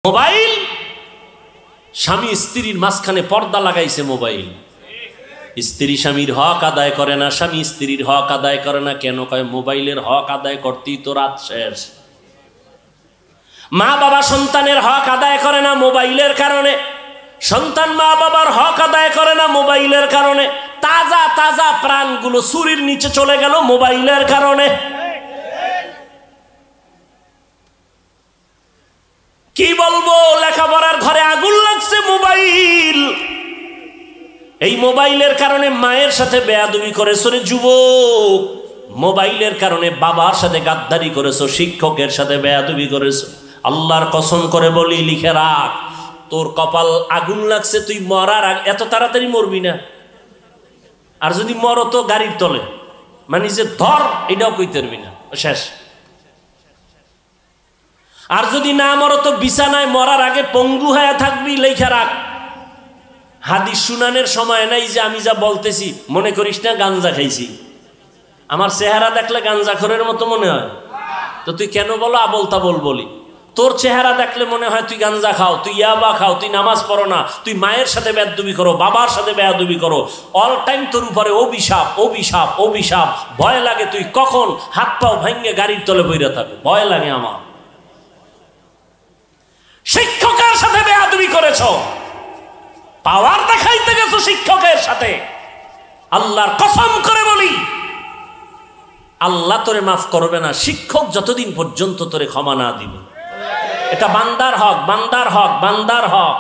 Mobile স্বামী স্ত্রীর মাঝখানে পর্দা লাগাইছে। মোবাইল স্ত্রী স্বামীর হক আদায় করে না, স্বামী স্ত্রীর হক আদায় করে না। কেন? কয় মোবাইলের হক আদায় করতেই তো রাত শেষ। মা বাবা সন্তানের হক আদায় করে না মোবাইলের কারণে, সন্তান মা বাবার হক আদায় করে না মোবাইলের কারণে। তাজা তাজা প্রাণগুলো ছুরির নিচে চলে গেল মোবাইলের কারণে। কি বলবো, লেখাপড়ার ঘরে আগুন লাগছে মোবাইল। এই মোবাইলের কারণে মায়ের সাথে বেয়াদবি করেছো রে যুবক, মোবাইলের কারণে বাবার সাথে গাদ্দারি করেছো, শিক্ষকের সাথে বেয়াদবি করেছো। আল্লাহর কসম করে বলি, লিখে রাখ, তোর কপাল আগুন লাগছে। তুই মরার আগে এত তাড়াতাড়ি মরবি না। আর যদি মরো তো গাড়ির তলে, মানে যে ধর এটাও কইতে পারবি না, শেষ। আর যদি না মরো তো বিছানায় মরার আগে পঙ্গু হয়ে থাকবি, লেখা রাখ। হাদিস শুনানের সময় নাই যে আমি যা বলতেছি মনে করিস না গাঞ্জা খাইছি। আমার চেহারা দেখলে গাঞ্জাখোরের মতো মনে হয়, তো তুই কেন বলো আবল তাবল বলি? তোর চেহারা দেখলে মনে হয় তুই গাঞ্জা খাও, তুই ইয়াবা খাও, তুই নামাজ পড়ো না, তুই মায়ের সাথে বেয়াদবি করো, বাবার সাথে বেয়াদবি করো। অল টাইম তোর উপরে অভিশাপ অভিশাপ অভিশাপ। ভয় লাগে তুই কখন হাত পাও ভাঙ্গে গাড়ির তলে বইরা থাকো, ভয় লাগে আমার। শিক্ষকের সাথে বেয়াদবি করেছ, পাওয়ার দেখাইতে গেছো শিক্ষকের সাথে। আল্লাহর কসম করে বলি, আল্লাহ তোরে মাফ করবে না শিক্ষক যতদিন পর্যন্ত তোরে ক্ষমা না দিবে। এটা বান্দার হক, বান্দার হক, বান্দার হক।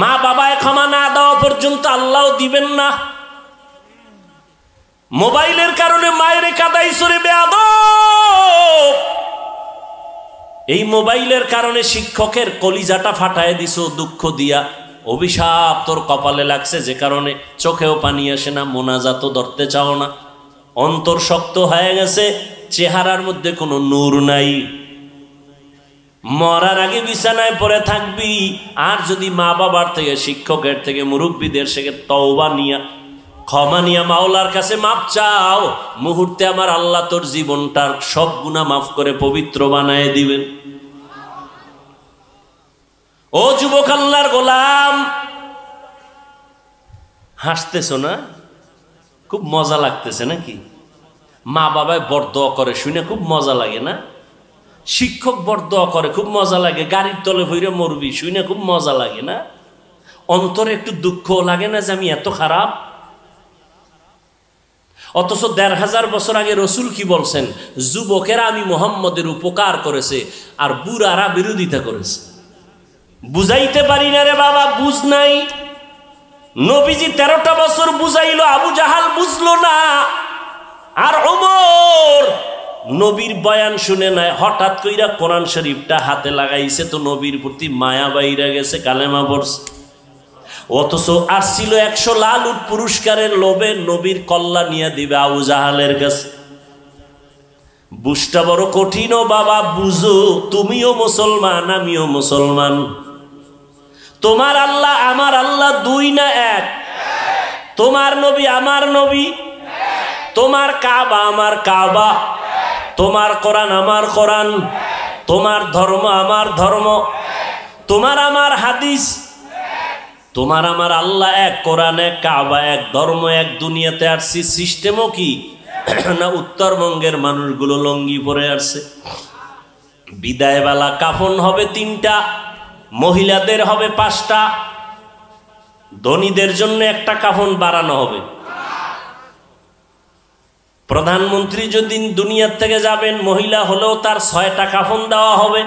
মা বাবায় ক্ষমা না দেওয়া পর্যন্ত আল্লাহও দিবেন না। মোবাইলের কারণে মায়ের কাদাইছো রে বেয়াদব। এই মোবাইলের কারণে শিক্ষকের কলিজাটা ফাটায় দিছো দুঃখ দিয়া। অভিশাপ তোর কপালে লাগছে, যে কারণে চোখেও পানি আসে না, মোনাজাতও ধরতে চাও না। অন্তর শক্ত হয়ে গেছে, চেহারার মধ্যে কোনো নূর নাই। মরার আগে বিছানায় পড়ে থাকবি। আর যদি মা বাবার থেকে, শিক্ষকের থেকে, মুরব্বীদের থেকে তওবা নিয়া, ক্ষমা নিয়া মাওলার কাছে মাপ চাও, মুহূর্তে আমার আল্লাহ তোর জীবনটার সব গুনাহ মাফ করে পবিত্র বানায় দিবেন। ও যুবক আল্লাহর গোলাম, হাসতেছো না? খুব মজা লাগতেছে নাকি? মা বাবায় বরদোয়া করে শুনে খুব মজা লাগে না? শিক্ষক বরদোয়া করে খুব মজা লাগে। গাড়ির তলে ভইরে মরবি শুনে খুব মজা লাগে না? অন্তরে একটু দুঃখ লাগে না যে আমি এত খারাপ? অথচ ১৫০০ বছর আগে রসুল কি বলছেন? যুবকেরা আমি মুহাম্মদের উপকার করেছে আর বুড়ারা বিরোধিতা করেছে। বুঝাইতে পারি না রে বাবা, বুঝ নাই। নবীজি ১৩টা বছর বুঝাইলো, আবু জাহাল বুঝলো না। আর ওমর নবীর বয়ান শুনে নাই, হঠাৎ কইরা কোরআন শরীফটা হাতে লাগাইছে, তো নবীর প্রতি মায়া বাইরা গেছে, কালেমা পড়ছে। অথচ আসছিল ১০০ লাল উট পুরস্কারের লোভে নবীর কল্লা নিয়ে দিবে আবু জাহালের কাছে। বুঝটা বড় কঠিন ও বাবা, বুঝো। তুমিও মুসলমান, আমিও মুসলমান। তোমার আল্লাহ আমার আল্লাহ দুই না এক? তোমার নবী আমার নবী, তোমার কাবা আমার কাবা, তোমার কোরআন আমার কোরআন, তোমার ধর্ম আমার ধর্ম, তোমার আমার হাদিস, তোমার আমার আল্লাহ এক, কোরআন এক, কাবা এক, ধর্ম এক। দুনিয়াতে আসছি সিস্টেমও কি না উত্তরবঙ্গের মানুষগুলো লঙ্গি পরে আসছে। বিদায়বেলা কাফন হবে 3টা, মহিলাদের হবে 5টা, ধনীদের জন্য একটা কাফন বাড়ানো হবে। প্রধানমন্ত্রী যদি দুনিয়ার থেকে যাবেন, মহিলা হলেও তার 6টা কাফন দেওয়া হবে।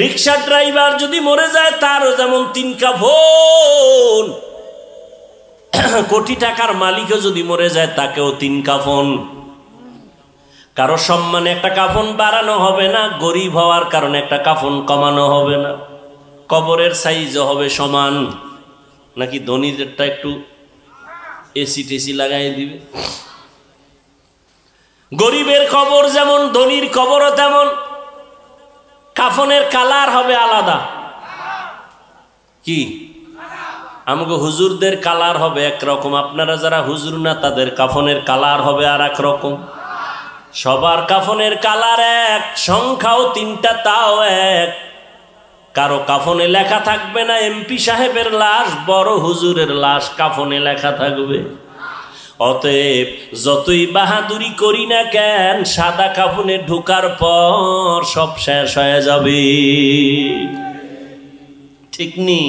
রিক্সা ড্রাইভার যদি মরে যায়, তারও যেমন 3 কাফন। কোটি টাকার মালিকও যদি মরে যায়, তাকেও 3 কাফন। কারো সম্মানে একটা কাফন বাড়ানো হবে না, গরিব হওয়ার কারণে একটা কাফন কমানো হবে না। কবরের সাইজও হবে সমান, নাকি ধনীদেরটা একটু এসি টেসি লাগাই দিবে? গরিবের কবর যেমন, ধনীর কবরও তেমন। কাফনের কালার হবে আলাদা। কি? আমাকে হুজুরদের কালার হবে একরকম, আপনারা যারা হুজুর না তাদের কাফনের কালার হবে আর এক রকম। সবার কাফনের কালার এক, সংখ্যাও 3টা তাও এক। কারো কাফনে লেখা থাকবে না এমপি সাহেবের লাশ, বড় হুজুরের লাশ কাফনে লেখা থাকবে। অতএব যতই বাহাদুরি করি না কেন, সাদা কাফনে ঢোকার পর সব শেষ হয়ে যাবে। ঠিক নি?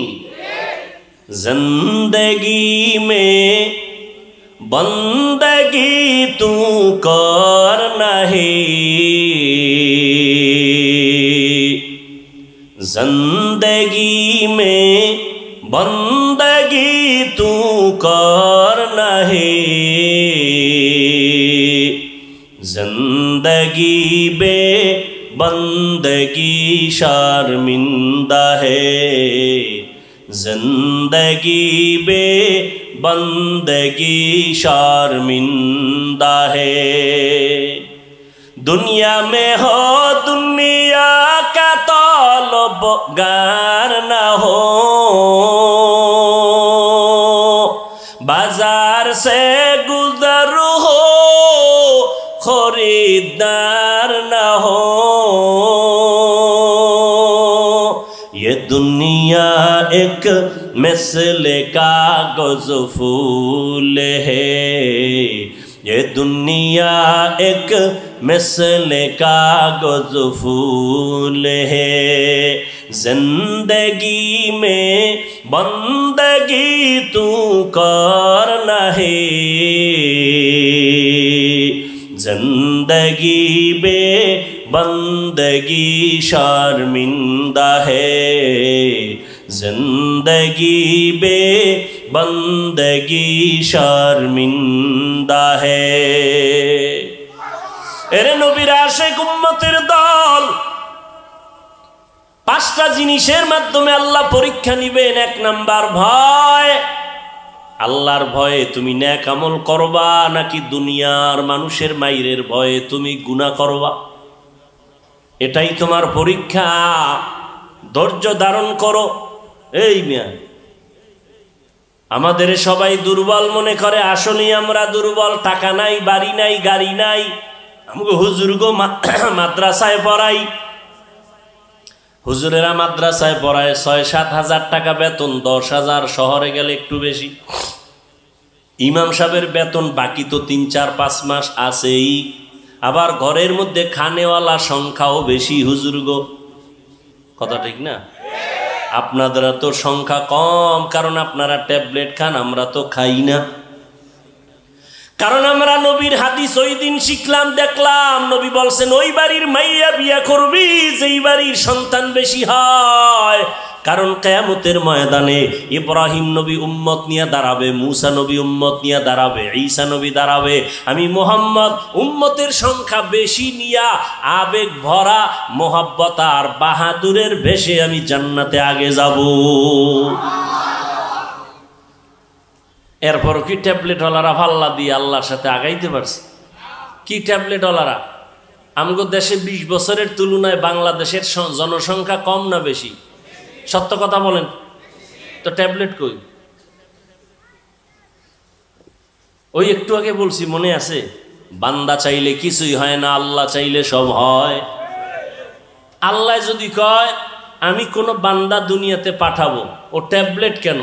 জিন্দেগি মে বন্দগি তু কর নাহি, जिंदगी में बंदगी तू कर नहीं, जिंदगी बे बंदगी शर्मिंदा है, जिंदगी बे बंदगी शर्मिंदा है। दुनिया में हो दुनिया का तलबगार न हो, बाजार से गुजर हो खरीदार न हो। ये दुनिया एक मिसले कागज फूल है, ये दुनिया एक मिसले कागज फूल है, जिंदगी में बंदगी तू कर नहीं, जिंदगी बे बंदगी शर्मिंदा है, जिंदगी बे बंदगी शर्मिंदा है। এরে নবীর আশিক উম্মতের দল, পাঁচটা জিনিসের মাধ্যমে আল্লাহ পরীক্ষা নিবেন। এক নাম্বার ভয়। আল্লাহর ভয়ে তুমি নেক আমল করবা নাকি দুনিয়ার মানুষের মাইরের ভয়ে তুমি গুনাহ করবা, এটাই তোমার পরীক্ষা। ধৈর্য ধারণ করো। এই মিয়া, আমাদের সবাই দুর্বল মনে করে, আসলেই আমরা দুর্বল। টাকা নাই, বাড়ি নাই, গাড়ি নাই। আমাকে হুজুর গো মাদ্রাসায় পড়াই, হুজুরেরা মাদ্রাসায় পড়ায় ৬-৭ হাজার টাকা বেতন, ১০,০০০, শহরে গেলে একটু বেশি। ইমাম সাহেবের বেতন বাকি তো ৩-৪-৫ মাস আছেই, আবার ঘরের মধ্যে খানেওয়ালা সংখ্যাও বেশি। হুজুর গো, কথা ঠিক না? আপনাদের তো সংখ্যা কম, কারণ আপনারা ট্যাবলেট খান, আমরা তো খাই না। কারণ আমরা নবীর হাদিস ওই দিন শিখলাম, দেখলাম নবী বলছেন ওই বাড়ির মাইয়া বিয়া করবি যেই বাড়ির সন্তান বেশি হয়। কারণ কিয়ামতের ময়দানে ইব্রাহিম নবী উম্মত নিয়ে দাঁড়াবে, মুসা নবী উম্মত নিয়ে দাঁড়াবে, ঈসা নবী দাঁড়াবে। আমি মুহাম্মদ উম্মতের সংখ্যা বেশি নিয়া আবেগ ভরা মোহাব্বত আর বাহাদুরের ভেসে আমি জান্নাতে আগে যাব। এরপর কি ট্যাবলেটওয়ালারা পাল্লা দিয়ে আল্লাহর সাথে আগাইতে পারছে? কি ট্যাবলেটওয়ালারা? আমগো দেশে ২০ বছরের তুলনায় বাংলাদেশের জনসংখ্যা কম না বেশি? সত্য কথা বলেন তো, ট্যাবলেট কই? ওই একটু আগে বলছি, মনে আছে? বান্দা চাইলে কিছুই হয় না, আল্লাহ চাইলে সব হয়। আল্লাহ যদি কয় আমি কোনো বান্দা দুনিয়াতে পাঠাবো, ও ট্যাবলেট কেন?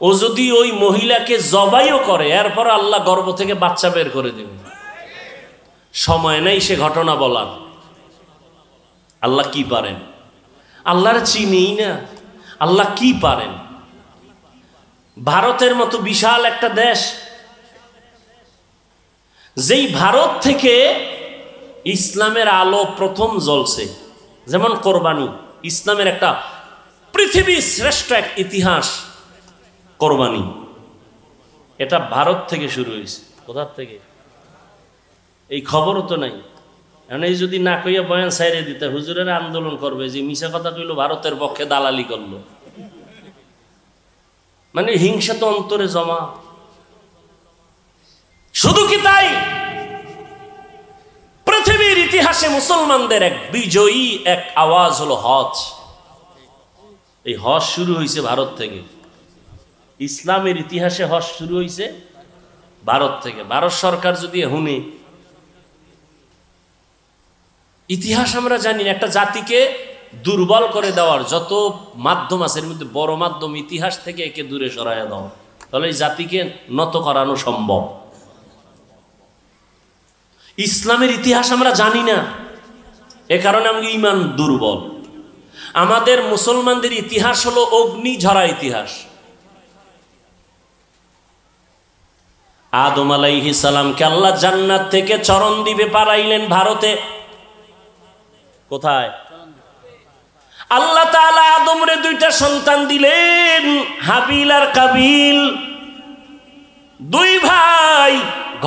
ও যদি ওই মহিলাকে জবাইও করে, এরপর আল্লাহ গর্ভ থেকে বাচ্চা বের করে দেবে। সময় নাই সে ঘটনা বলার। আল্লাহ কি পারেন? আল্লাহর চিনিই না, আল্লাহ কি পারেন? ভারতের মতো বিশাল একটা দেশ, যেই ভারত থেকে ইসলামের আলো প্রথম জ্বলছে, যেমন কোরবানি, ইসলামের একটা পৃথিবীর শ্রেষ্ঠ এক ইতিহাস কোরবানি, এটা ভারত থেকে শুরু হয়েছে। কোথার থেকে? এই খবরও তো নাই। এখন এই যদি না কইয়া বয়ান সাইরে দিতে, হুজুরেরা আন্দোলন করবে যে মিছা কথা কইলো, ভারতের পক্ষে দালালি করলো। মানে হিংসা তো অন্তরে জমা। শুধু কি তাই? পৃথিবীর ইতিহাসে মুসলমানদের এক বিজয়ী এক আওয়াজ হলো হজ। এই হজ শুরু হয়েছে ভারত থেকে। ইসলামের ইতিহাসে হজ শুরু হয়েছে ভারত থেকে। ভারত সরকার যদি হুনে, ইতিহাস আমরা জানি না, একটা জাতিকে দুর্বল করে দেওয়ার যত মাধ্যম আছে এর মধ্যে বড় মাধ্যম ইতিহাস থেকে একে দূরে সরাইয়া দাও, তাহলে এই জাতিকে নত করানো সম্ভব। ইসলামের ইতিহাস আমরা জানি না, এ কারণে আমাদের ঈমান দুর্বল। আমাদের মুসলমানদের ইতিহাস হলো অগ্নি ঝরা ইতিহাস। আদম আলাইহিস সালামকে আল্লাহ জান্নাত থেকে চরণদ্বীপে পাঠাইলেন ভারতে। কোথায়? আল্লাহ তাআলা আদমরে দুইটা সন্তান দিলেন, হাবিল আর কাবিল, দুই ভাই।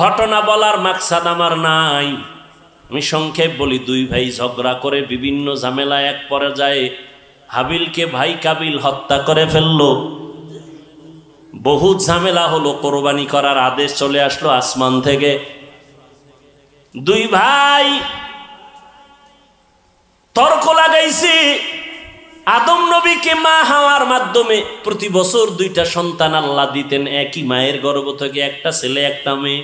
ঘটনা বলার মাকসাদ আমার নাই, আমি সংক্ষেপ বলি। দুই ভাই ঝগড়া করে বিভিন্ন ঝামেলা এক পর্যায়ে হাবিলকে ভাই কাবিল হত্যা করে ফেললো। বহুত ঝামেলা হলো, কোরবানি করার আদেশ চলে আসলো আসমান থেকে। দুই ভাই তর্ক লাগাইছে। আদম নবীকে মা হাওয়ার মাধ্যমে প্রতি বছর দুইটা সন্তান আল্লাহ দিতেন, একই মায়ের গর্ভ থেকে, একটা ছেলে একটা মেয়ে।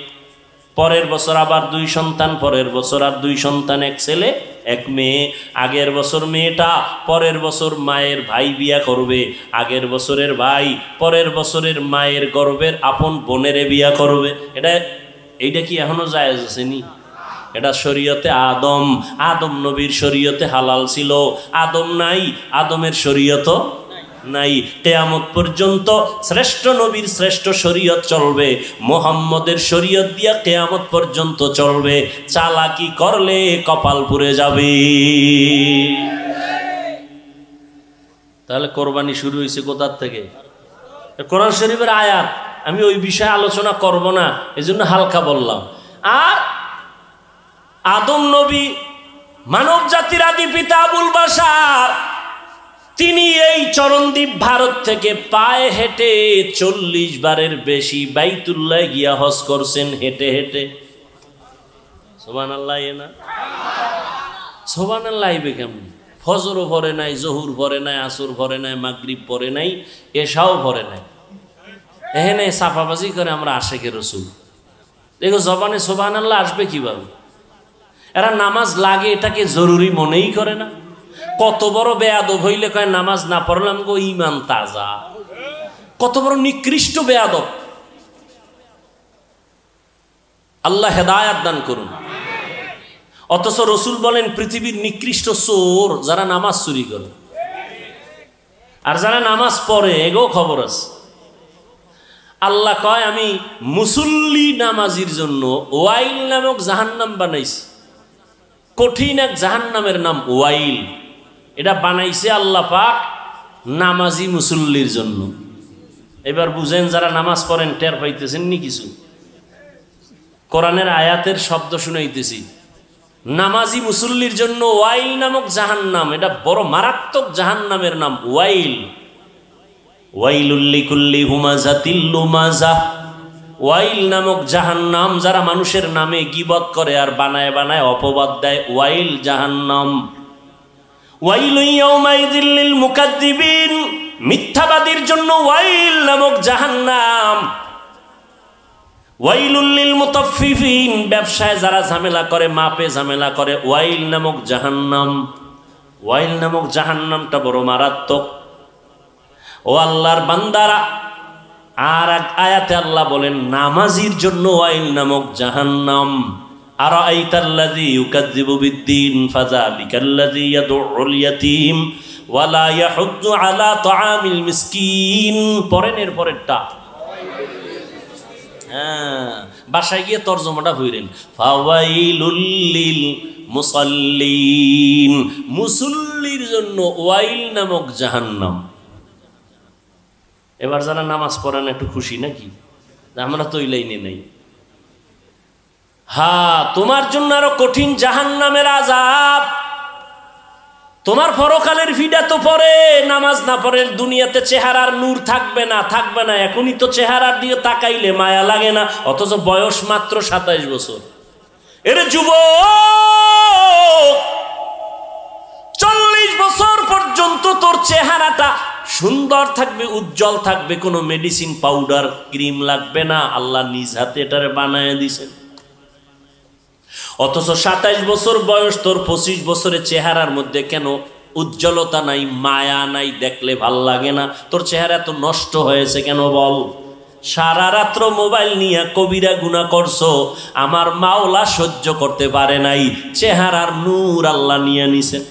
পরের বছর আবার দুই সন্তান, পরের বছর আর দুই সন্তান, এক ছেলে এক মেয়ে। আগের বছর মেয়েটা পরের বছর মায়ের ভাই বিয়া করবে, আগের বছরের ভাই পরের বছরের মায়ের গর্ভের আপন বোনেরে বিয়া করবে। এইটা কি এখনো জায়েজ আছে নি? এটা শরীয়তে আদম নবীর শরীয়তে হালাল ছিল। আদম নাই, আদমের শরীয়ত নাই। কিয়ামত পর্যন্ত শ্রেষ্ঠ নবীর শ্রেষ্ঠ শরীয়ত চলবে, মুহাম্মদের শরীয়ত দিয়া কিয়ামত পর্যন্ত চলবে। চালাকি করলে কপাল পুড়ে যাবে। তাহলে কোরবানি শুরু হয়েছে কোথার থেকে? কোরআন শরীফের আয়াত। আমি ওই বিষয়ে আলোচনা করব না, এজন্য হালকা বললাম। আর আদম নবী মানব জাতির আদি পিতা আবুল বাশার, তিনি এই চরণদ্বীপ ভারত থেকে পায়ে হেঁটে 40 বারের বেশি বাইতুল্লাহ গিয়া হজ করছেন হেঁটে হেঁটে। সুবহানাল্লাহ। না সুবহানাল্লাহ কেমন? ফজরও ভরে নাই, জহুর ভরে নাই, আসর ভরে নাই, মাগরিব ভরে নাই, এশাও ভরে নাই। এখানে সাফাবাজি করে আমরা আশেকে রসুল। দেখো জবানে সুবহানাল্লাহ আসবে কিভাবে? এরা নামাজ লাগে এটাকে জরুরি মনেই করে না। কত বড় বেয়াদব হইলে কয় নামাজ না পড়লাম গো ঈমান তাজা। কত বড় নিকৃষ্ট বেয়াদব। আল্লাহ হেদায়েত দান করুন। অথচ রসুল বলেন পৃথিবীর নিকৃষ্ট চোর যারা নামাজ চুরি করে, আর যারা নামাজ পড়ে এগো খবর আছে। আল্লাহ কয় আমি মুসল্লি নামাজির জন্য ওয়াইল নামক জাহান্নাম বানাইছি। কঠিন এক জাহান্নামের নাম ওয়াইল। এটা বানাইছে আল্লাহ পাক নামাজি মুসল্লির জন্য। এবার বুঝেন, যারা নামাজ পড়েন টের পাইতেছেন নি কিছু? কোরআনের আয়াতের শব্দ শুনাইতেছি। নামাজি মুসল্লির জন্য ওয়াইল নামক জাহান্নাম, এটা বড় মারাত্মক জাহান্নামের নাম ওয়াইল। ওয়াইলুল লিকুল্লি হুমাযাতিল লুমাযাহ। ওয়াইল নামক জাহান্নাম, যারা মানুষের নামে গীবত করে আর বানায় বানায় অপবাদ দেয়, ওয়াইল জাহান্নাম। ওয়াইলু ইয়াউমাইযিল লিল মুকাদ্দিবিন, মিথ্যাবাদীর জন্য ওয়াইল নামক জাহান্নাম। ওয়াইলুল লিল মুতাফফিফিন, ব্যবসায় যারা ঝামেলা করে, মাপে ঝামেলা করে, ওয়াইল নামক জাহান্নাম। ওয়াইল নামক জাহান্নামটা বড় মারাত্মক। ও আল্লাহর বান্দারা, আর এক আয়াতে আল্লাহ বলেন নামাজির জন্য ওয়াইল নামক জাহান্নাম। আরাআইতাল্লাযী ইউকাযযিবু বিদ্দীন ফাযালিকাল্লাযী ইয়াদউল ইয়াতীম ওয়া লা ইয়াহুদ্দু আলা তাআমিল মিসকিন। পরেন এর পরেরটা। বাসায় গিয়ে তরজমাটা হইলেন, ফাওয়াইলুল লিল মুসাল্লিন, মুসল্লির জন্য ওয়াইল নামক জাহান্নাম। এবার যারা নামাজ পড়েন একটু খুশি নাকি? আমরা তো ওই লাইনে নাই। হ্যাঁ, তোমার জন্য আরো কঠিন জাহান্নামের আযাব। তোমার পরকালের ভিডা তো পরে নামাজ না পড়ে দুনিয়াতে চেহারার নূর থাকবে না, থাকবে না। এখনই তো চেহারার দিয়ে তাকাইলে মায়া লাগে না, অথচ বয়স মাত্র 27 বছর। এর যুবক, 40 বছর পর্যন্ত তোর চেহারাটা সুন্দর থাকবে, উজ্জ্বল থাকবে, কোনো মেডিসিন পাউডার ক্রিম লাগবে না, আল্লাহ নিজ হাতে এটারে বানায় দিছেন। অথচ 27 বছর বয়স তোর 25 বছরের চেহারার মধ্যে কেন উজ্জ্বলতা নাই, মায়া নাই, দেখলে ভাল লাগে না। তোর চেহারা এত নষ্ট হয়েছে কেন বল? সারা রাত্র মোবাইল নিয়ে কবিরা গুনাহ করছো, আমার মাওলা সহ্য করতে পারে নাই, চেহারার নূর আল্লাহ নিয়ে নিছেন।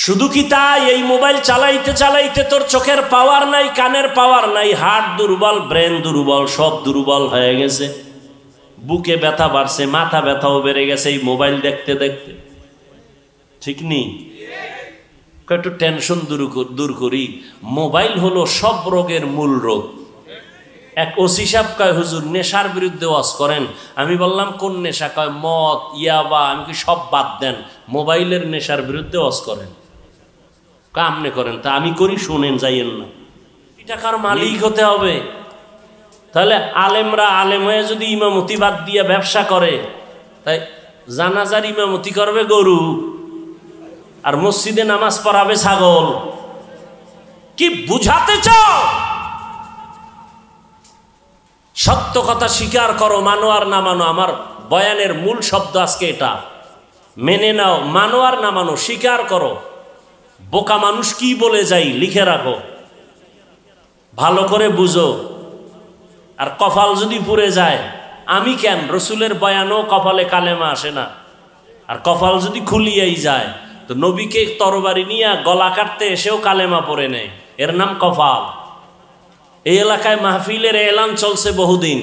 শুধু কি তাই? এই মোবাইল চালাইতে চালাইতে তোর চোখের পাওয়ার নাই, কানের পাওয়ার নাই, হার্ট দুর্বল, ব্রেন দুর্বল, সব দুর্বল হয়ে গেছে। বুকে ব্যথা বাড়ছে, মাথা ব্যথাও বেড়ে গেছে এই মোবাইল দেখতে দেখতে। ঠিক নেই? একটু টেনশন দূর করি। মোবাইল হলো সব রোগের মূল রোগ। এক ওসি সাহেব কয়, হুজুর নেশার বিরুদ্ধে ওয়াজ করেন। আমি বললাম কোন নেশা? কয় মদ, ইয়াবা। আমি কি সব বাদ দেন, মোবাইলের নেশার বিরুদ্ধে ওয়াজ করেন। কয় আমনে করেন। তা আমি করি, শুনেন, যাইয়েন না। টাকার মালিক হতে হবে। তাহলে আলেমরা আলেম হয়ে যদি ইমামতি বাদ দিয়ে ব্যবসা করে, তাই জানাজার ইমামতি করবে গরু, আর মসজিদে নামাজ পড়াবে ছাগল। কি বুঝাতে চাও? সত্য কথা স্বীকার করো, মানো আর না মানো। আমার বয়ানের মূল শব্দ আজকে এটা, মেনে নাও। মানো আর না মানো, স্বীকার করো। বোকা মানুষ কি বলে যাই লিখে রাখো, ভালো করে বুঝো। আর কপাল যদি পুড়ে যায়, আমি কেন, রসুলের বয়ানও কপালে কালেমা আসে না। আর কপাল যদি খুলিয়াই যায়, তো নবীকে তরবারি নিয়ে গলা কাটতে এসেও কালেমা পড়ে নেয়, এর নাম কপাল। এই এলাকায় মাহফিলের এলান চলছে বহুদিন,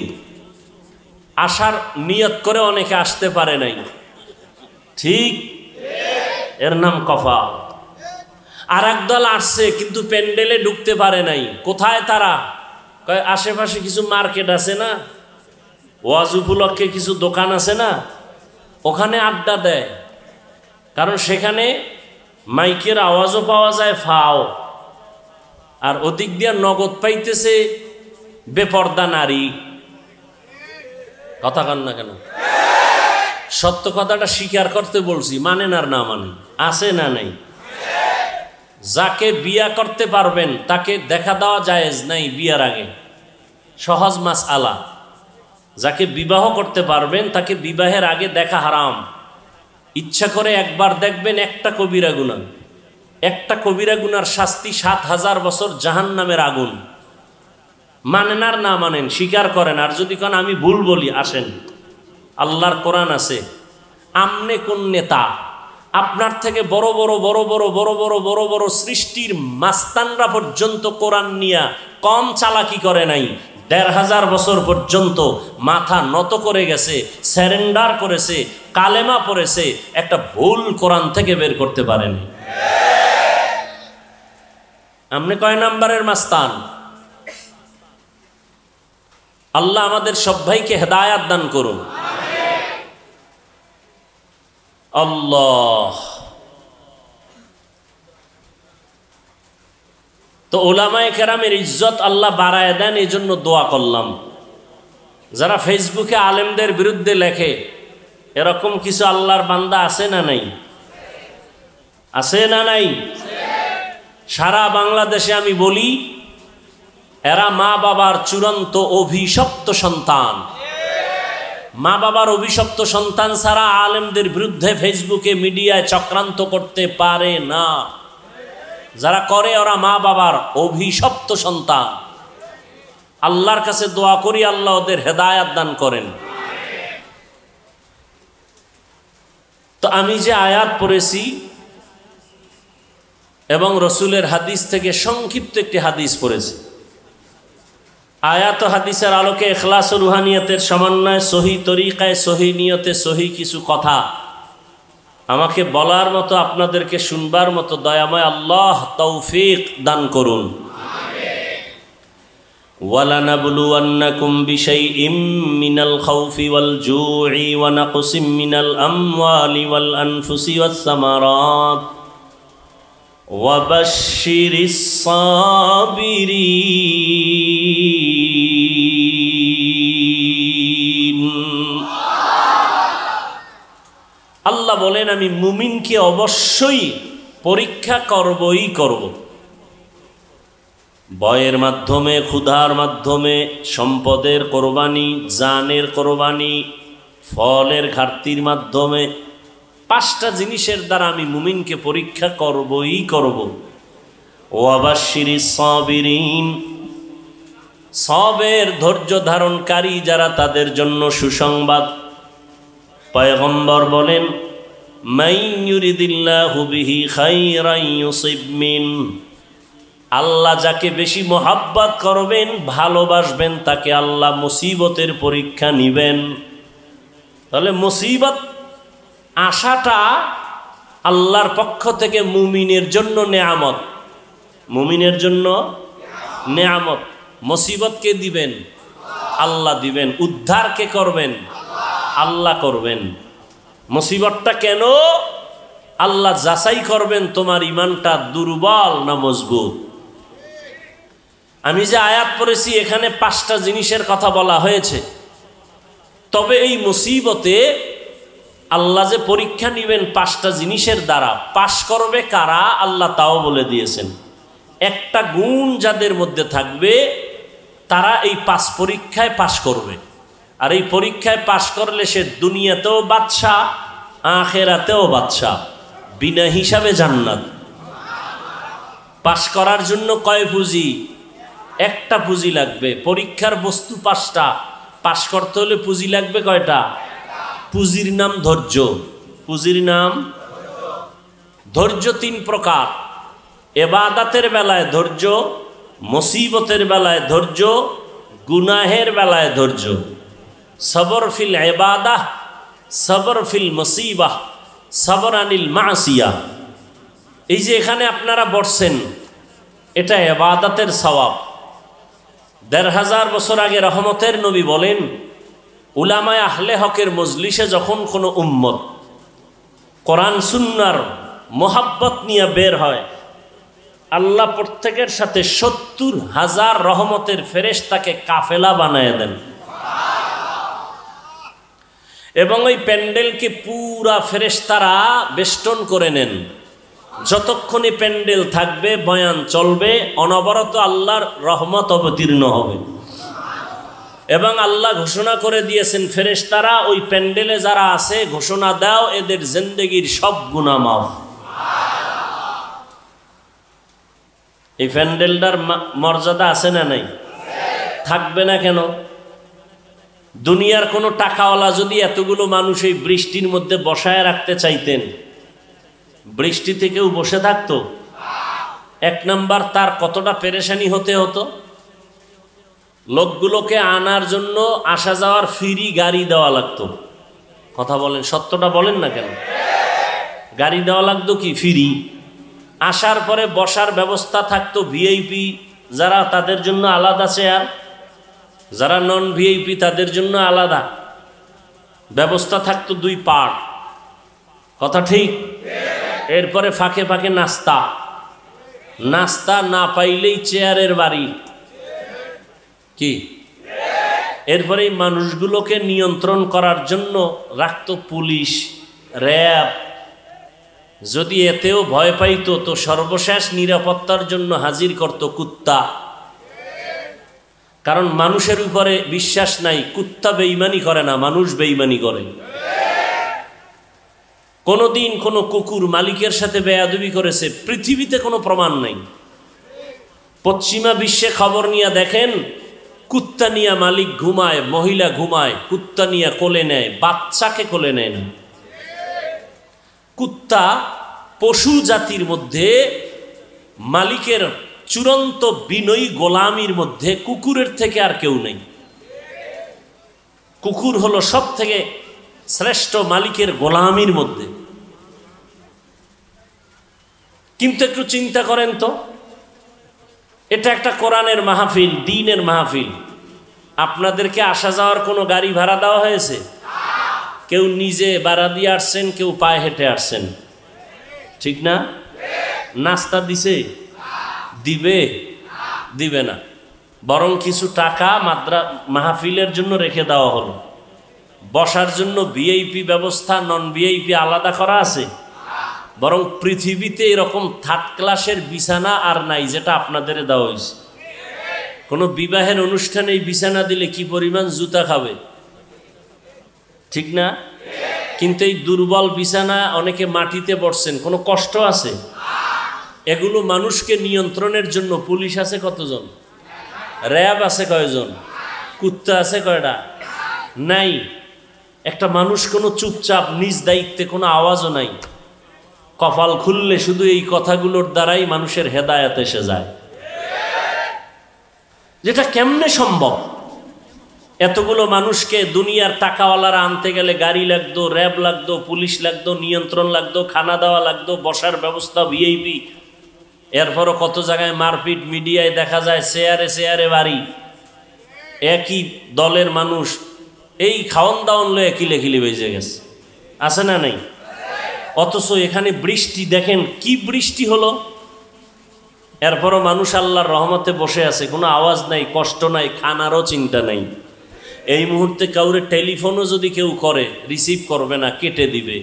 আসার নিয়ত করে অনেকে আসতে পারে নাই, ঠিক? এর নাম কপাল। আর একদল আসছে কিন্তু প্যান্ডেলে ঢুকতে পারে নাই। কোথায় তারা? আশেপাশে কিছু মার্কেট আছে না, ওয়াজ উপলক্ষে কিছু দোকান আছে না, ওখানে আড্ডা দেয়। কারণ সেখানে মাইকের আওয়াজও পাওয়া যায় ফাও, আর ওদিক দিয়ে নগদ পাইতেছে বেপর্দা নারী। কথা কান না কেন? সত্য কথাটা স্বীকার করতে বলছি, মানেন আর না মানেন, আছে না নাই? যাকে বিয়া করতে পারবেন তাকে দেখা দেওয়া জায়েজ নাই বিয়ার আগে, সহজ মাসআলা। যাকে বিবাহ করতে পারবেন তাকে বিবাহের আগে দেখা হারাম। ইচ্ছা করে একবার দেখবেন, একটা কবিরা গুনাহ, একটা কবিরা গুনার শাস্তি ৭,০০০ বছর জাহান্নামের আগুন। মানেন আর না মানেন, স্বীকার করেন। আর যদি কোন আমি ভুল বলি, আসেন, আল্লাহর কোরআন আছে। আমনে কোন নেতা? আপনার থেকে বড় বড় বড় বড় বড় বড় বড় বড় সৃষ্টির মাস্তানরা পর্যন্ত কোরআন নিয়া কম চালাকি করে নাই। ১৫০০ বছর পর্যন্ত মাথা নত করে গেছে, স্যারেন্ডার করেছে, কালেমা পড়েছে, একটা ভুল কোরআন থেকে বের করতে পারেনি। আপনি কয় নাম্বারের মাস্তান? আল্লাহ আমাদের সব ভাইকে হেদায়াত দান করুন। আল্লাহ। তো উলামায়ে কেরামের ইজ্জত আল্লাহ বাড়ায় দেন, এই জন্য দোয়া করলাম। যারা ফেসবুকে আলেমদের বিরুদ্ধে লেখে, এরকম কিছু আল্লাহর বান্দা আছে না নাই? আছে না নাই? সারা বাংলাদেশে আমি বলি, এরা মা বাবার চূড়ান্ত অভিশপ্ত সন্তান। মা বাবার অভিশপ্ত সন্তান ছাড়া আলেমদের বিরুদ্ধে ফেসবুকে মিডিয়ায় চক্রান্ত করতে পারে না। যারা করে ওরা মা বাবার অভিশপ্ত সন্তান। আল্লাহর কাছে দোয়া করি আল্লাহ ওদের হেদায়াত দান করেন। তো আমি যে আয়াত পড়েছি এবং রসুলের হাদিস থেকে সংক্ষিপ্ত একটি হাদিস পড়েছি, আয়াত হাদিসের আলোকে ইখলাস ও রুহানিয়তের সমন্বয়ে সহি তরিকায় সহি নিয়তে সহি কিছু কথা আমাকে বলার মতো, আপনাদেরকে শুনবার মতো দয়াময় আল্লাহ তৌফিক দান করুন। ওয়ালানাবলুওয়ান্নাকুম বিশাইইম মিনাল খাউফি ওয়াল জুই ওয়া নাকসিম মিনাল আমওয়ালি ওয়াল আনফুসি ওয়াস সামারাত ওয়া বাশশিরিস সাবিরিন। আল্লাহ বলেন, আমি মুমিনকে অবশ্যই পরীক্ষা করবই করব। ভয়ের মাধ্যমে, ক্ষুধার মাধ্যমে, সম্পদের কোরবানি, জানের কোরবানি, ফলের ঘাটতির মাধ্যমে, 5টা জিনিসের দ্বারা আমি মুমিনকে পরীক্ষা করবই করব। ওয়াবাশশিরিস সাবিরিন, সবের ধৈর্য ধারণকারী যারা তাদের জন্য সুসংবাদ। পয়গম্বর বলেন, মান ইউরিদিল্লাহু বিহি খাইরান ইউসিব মিন, আল্লাহ যাকে বেশি মোহাব্বত করবেন, ভালোবাসবেন, তাকে আল্লাহ মুসিবতের পরীক্ষা নিবেন। তাহলে মুসিবত আসাটা আল্লাহর পক্ষ থেকে মুমিনের জন্য নেয়ামত, মুমিনের জন্য নেয়ামত। মুসিবত কে দিবেন? আল্লাহ দিবেন। উদ্ধার কে করবেন? আল্লাহ করবেন। মুসিবতটা কেন? আল্লাহ যাচাই করবেন তোমার ঈমানটা দুর্বল না মজবুত। আমি যে আয়াত পড়েছি এখানে 5টা জিনিসের কথা বলা হয়েছে, তবে এই মুসিবতে আল্লাহ যে পরীক্ষা নিবেন 5টা জিনিসের দ্বারা, পাশ করবে কারা আল্লাহ তাও বলে দিয়েছেন। একটা গুণ যাদের মধ্যে থাকবে তারা এই 5 পরীক্ষায় পাশ করবে। আর এই পরীক্ষায় পাশ করলে সে দুনিয়াতেও বাদশা, আখিরাতেও বাদশা, বিনা হিসাবে জান্নাত। পাশ করার জন্য কয় পুঁজি? একটা পুঁজি লাগবে। পরীক্ষার বস্তু 5টা, পাশ করতে হলে পুঁজি লাগবে কয়টা? পুঁজির নাম ধৈর্য। পুঁজির নাম ধৈর্য। 3 প্রকার, ইবাদতের বেলায় ধৈর্য, মুসিবতের বেলায় ধৈর্য, গুনাহের বেলায় ধৈর্য। সবর ফিল ইবাদাহ, সবর ফিল মুসিবাহ, সবর আনিল মাসিয়া। এই যে এখানে আপনারা বসছেন, এটা ইবাদতের সওয়াব। 1500 বছর আগে রহমতের নবী বলেন, উলামায়ে আহলে হকের মজলিসে যখন কোনো উম্মত কোরআন সুন্নাহর মোহাব্বত নিয়ে বের হয়, আল্লাহ প্রত্যেকের সাথে 70,000 রহমতের ফেরেশতাকে কাফেলা বানায় দেন এবং ওই প্যান্ডেলকে পুরা ফেরেশতারা বেষ্টন করে নেন। যতক্ষণে প্যান্ডেল থাকবে, বয়ান চলবে, অনবরত আল্লাহর রহমত অবতীর্ণ হবে। এবং আল্লাহ ঘোষণা করে দিয়েছেন, ফেরেশতারা ওই প্যান্ডেলে যারা আছে ঘোষণা দাও এদের জিন্দেগির সব গুনাহ মাফ। এই প্যান্ডেলটার মর্যাদা আছে না নাই? থাকবে না কেন? দুনিয়ার কোনো টাকাওয়ালা যদি এতগুলো মানুষ এই বৃষ্টির মধ্যে বসায় রাখতে চাইতেন, বৃষ্টি থেকেও বসে থাকতো? 1 নাম্বার, তার কতটা পেরেশানি হতে হতো। লোকগুলোকে আনার জন্য আসা যাওয়ার ফ্রি গাড়ি দেওয়া লাগতো। কথা বলেন, সত্যটা বলেন না কেন? গাড়ি দেওয়া লাগতো কি? ফ্রি। আসার পরে বসার ব্যবস্থা থাকতো, ভিআইপি যারা তাদের জন্য আলাদা চেয়ার, যারা নন ভিআইপি তাদের জন্য আলাদা ব্যবস্থা থাকতো, 2 পার্ট। কথা ঠিক? এরপরে ফাঁকে ফাঁকে নাস্তা, নাস্তা না পাইলেই চেয়ারের বাড়ি কি। এরপরে এই মানুষগুলোকে নিয়ন্ত্রণ করার জন্য রাখতো পুলিশ, র্যাব। যদি এতেও ভয় পাইতো তো সর্বশেষ নিরাপত্তার জন্য হাজির করত কুত্তা। কারণ মানুষের উপরে বিশ্বাস নাই, কুত্তা বেঈমানি করে না, মানুষ বেঈমানি করে। কোনোদিন কোনো কুকুর মালিকের সাথে বেয়াদবি করেছে পৃথিবীতে কোনো প্রমাণ নাই। পশ্চিমা বিশ্বে খবর নিয়ে দেখেন, কুত্তা নিয়ে মালিক ঘুমায়, মহিলা ঘুমায়, কুত্তা নিয়ে কোলে নেয়, বাচ্চাকে কোলে নেয় না। কুত্তা পশু জাতির মধ্যে মালিকের চূড়ান্ত বিনয়ী গোলামির মধ্যে কুকুরের থেকে আর কেউ নেই। কুকুর হলো সব থেকে শ্রেষ্ঠ মালিকের গোলামির মধ্যে। কিন্তু একটু চিন্তা করেন তো, এটা একটা কোরআনের মাহফিল, দ্বীনের মাহফিল। আপনাদেরকে আসা যাওয়ার কোনো গাড়ি ভাড়া দেওয়া হয়েছে? কেউ নিজে ভাড়া দিয়ে আসছেন, কেউ পায়ে হেঁটে আসছেন, ঠিক না? নাস্তা দিছে? দিবে? দিবে না। বরং কিছু টাকা মাহফিলের জন্য রেখে দেওয়া হলো। বসার জন্য ভিআইপি ব্যবস্থা, নন ভিআইপি আলাদা করা আছে। বরং পৃথিবীতে এরকম 3rd ক্লাসের বিছানা আর নাই যেটা আপনাদের দেওয়া হয়েছে। কোনো বিবাহের অনুষ্ঠানে এই বিছানা দিলে কি পরিমাণ জুতা খাবে, ঠিক না? কিন্তু এই দুর্বল বিছানা অনেকে মাটিতে পড়ছেন, কোনো কষ্ট আছে? এগুলো মানুষকে নিয়ন্ত্রণের জন্য পুলিশ আছে কতজন, র্যাব আছে কয়জন, কুত্তা আছে কয়টা? নাই। একটা মানুষ কোনো চুপচাপ নিজ দায়িত্বে কোনো আওয়াজও নাই। কপাল খুললে শুধু এই কথাগুলোর দ্বারাই মানুষের হেদায়েত এসে যায়। যেটা কেমনে সম্ভব? এতগুলো মানুষকে দুনিয়ার টাকাওয়ালারা আনতে গেলে গাড়ি লাগতো, র্যাব লাগতো, পুলিশ লাগতো, নিয়ন্ত্রণ লাগতো, খানা দেওয়া লাগতো, বসার ব্যবস্থা ভিআইপি। এরপরও কত জায়গায় মারপিট, মিডিয়ায় দেখা যায় চেয়ারে চেয়ারে বাড়ি। একই দলের মানুষ এই খাওয়ান দাওয়ান লয়ে কিলে কিলে বেজে গেছে, আছে না নাই? অথচ এখানে বৃষ্টি দেখেন কি বৃষ্টি হলো, এরপরও মানুষ আল্লাহর রহমতে বসে আছে, কোনো আওয়াজ নাই, কষ্ট নাই, খানারও চিন্তা নাই। এই মুহূর্তে কাউরে টেলিফোনও যদি কেউ করে রিসিভ করবে না, কেটে দিবে,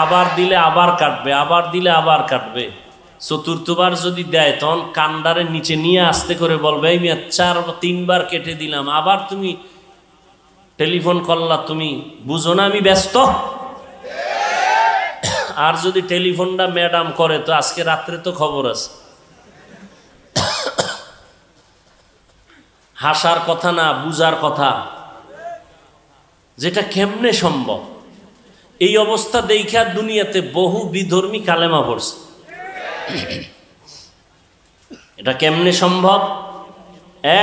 আবার দিলে আবার কাটবে, আবার দিলে আবার কাটবে। চতুর্থবার যদি দেয় তখন কান্ডারের নিচে নিয়ে আস্তে করে বলবে, এই মিয়া 4-3বার কেটে দিলাম, আবার তুমি টেলিফোন করলা, তুমি বুঝো না আমি ব্যস্ত? আর যদি টেলিফোনটা ম্যাডাম করে তো আজকে রাত্রে তো খবর আছে। হাসার কথা না, বুঝার কথা। যেটা কেমনে সম্ভব? এই অবস্থা দেখা দুনিয়াতে বহু বিধর্মী কালেমা পড়ছে। এটা কেমনে সম্ভব?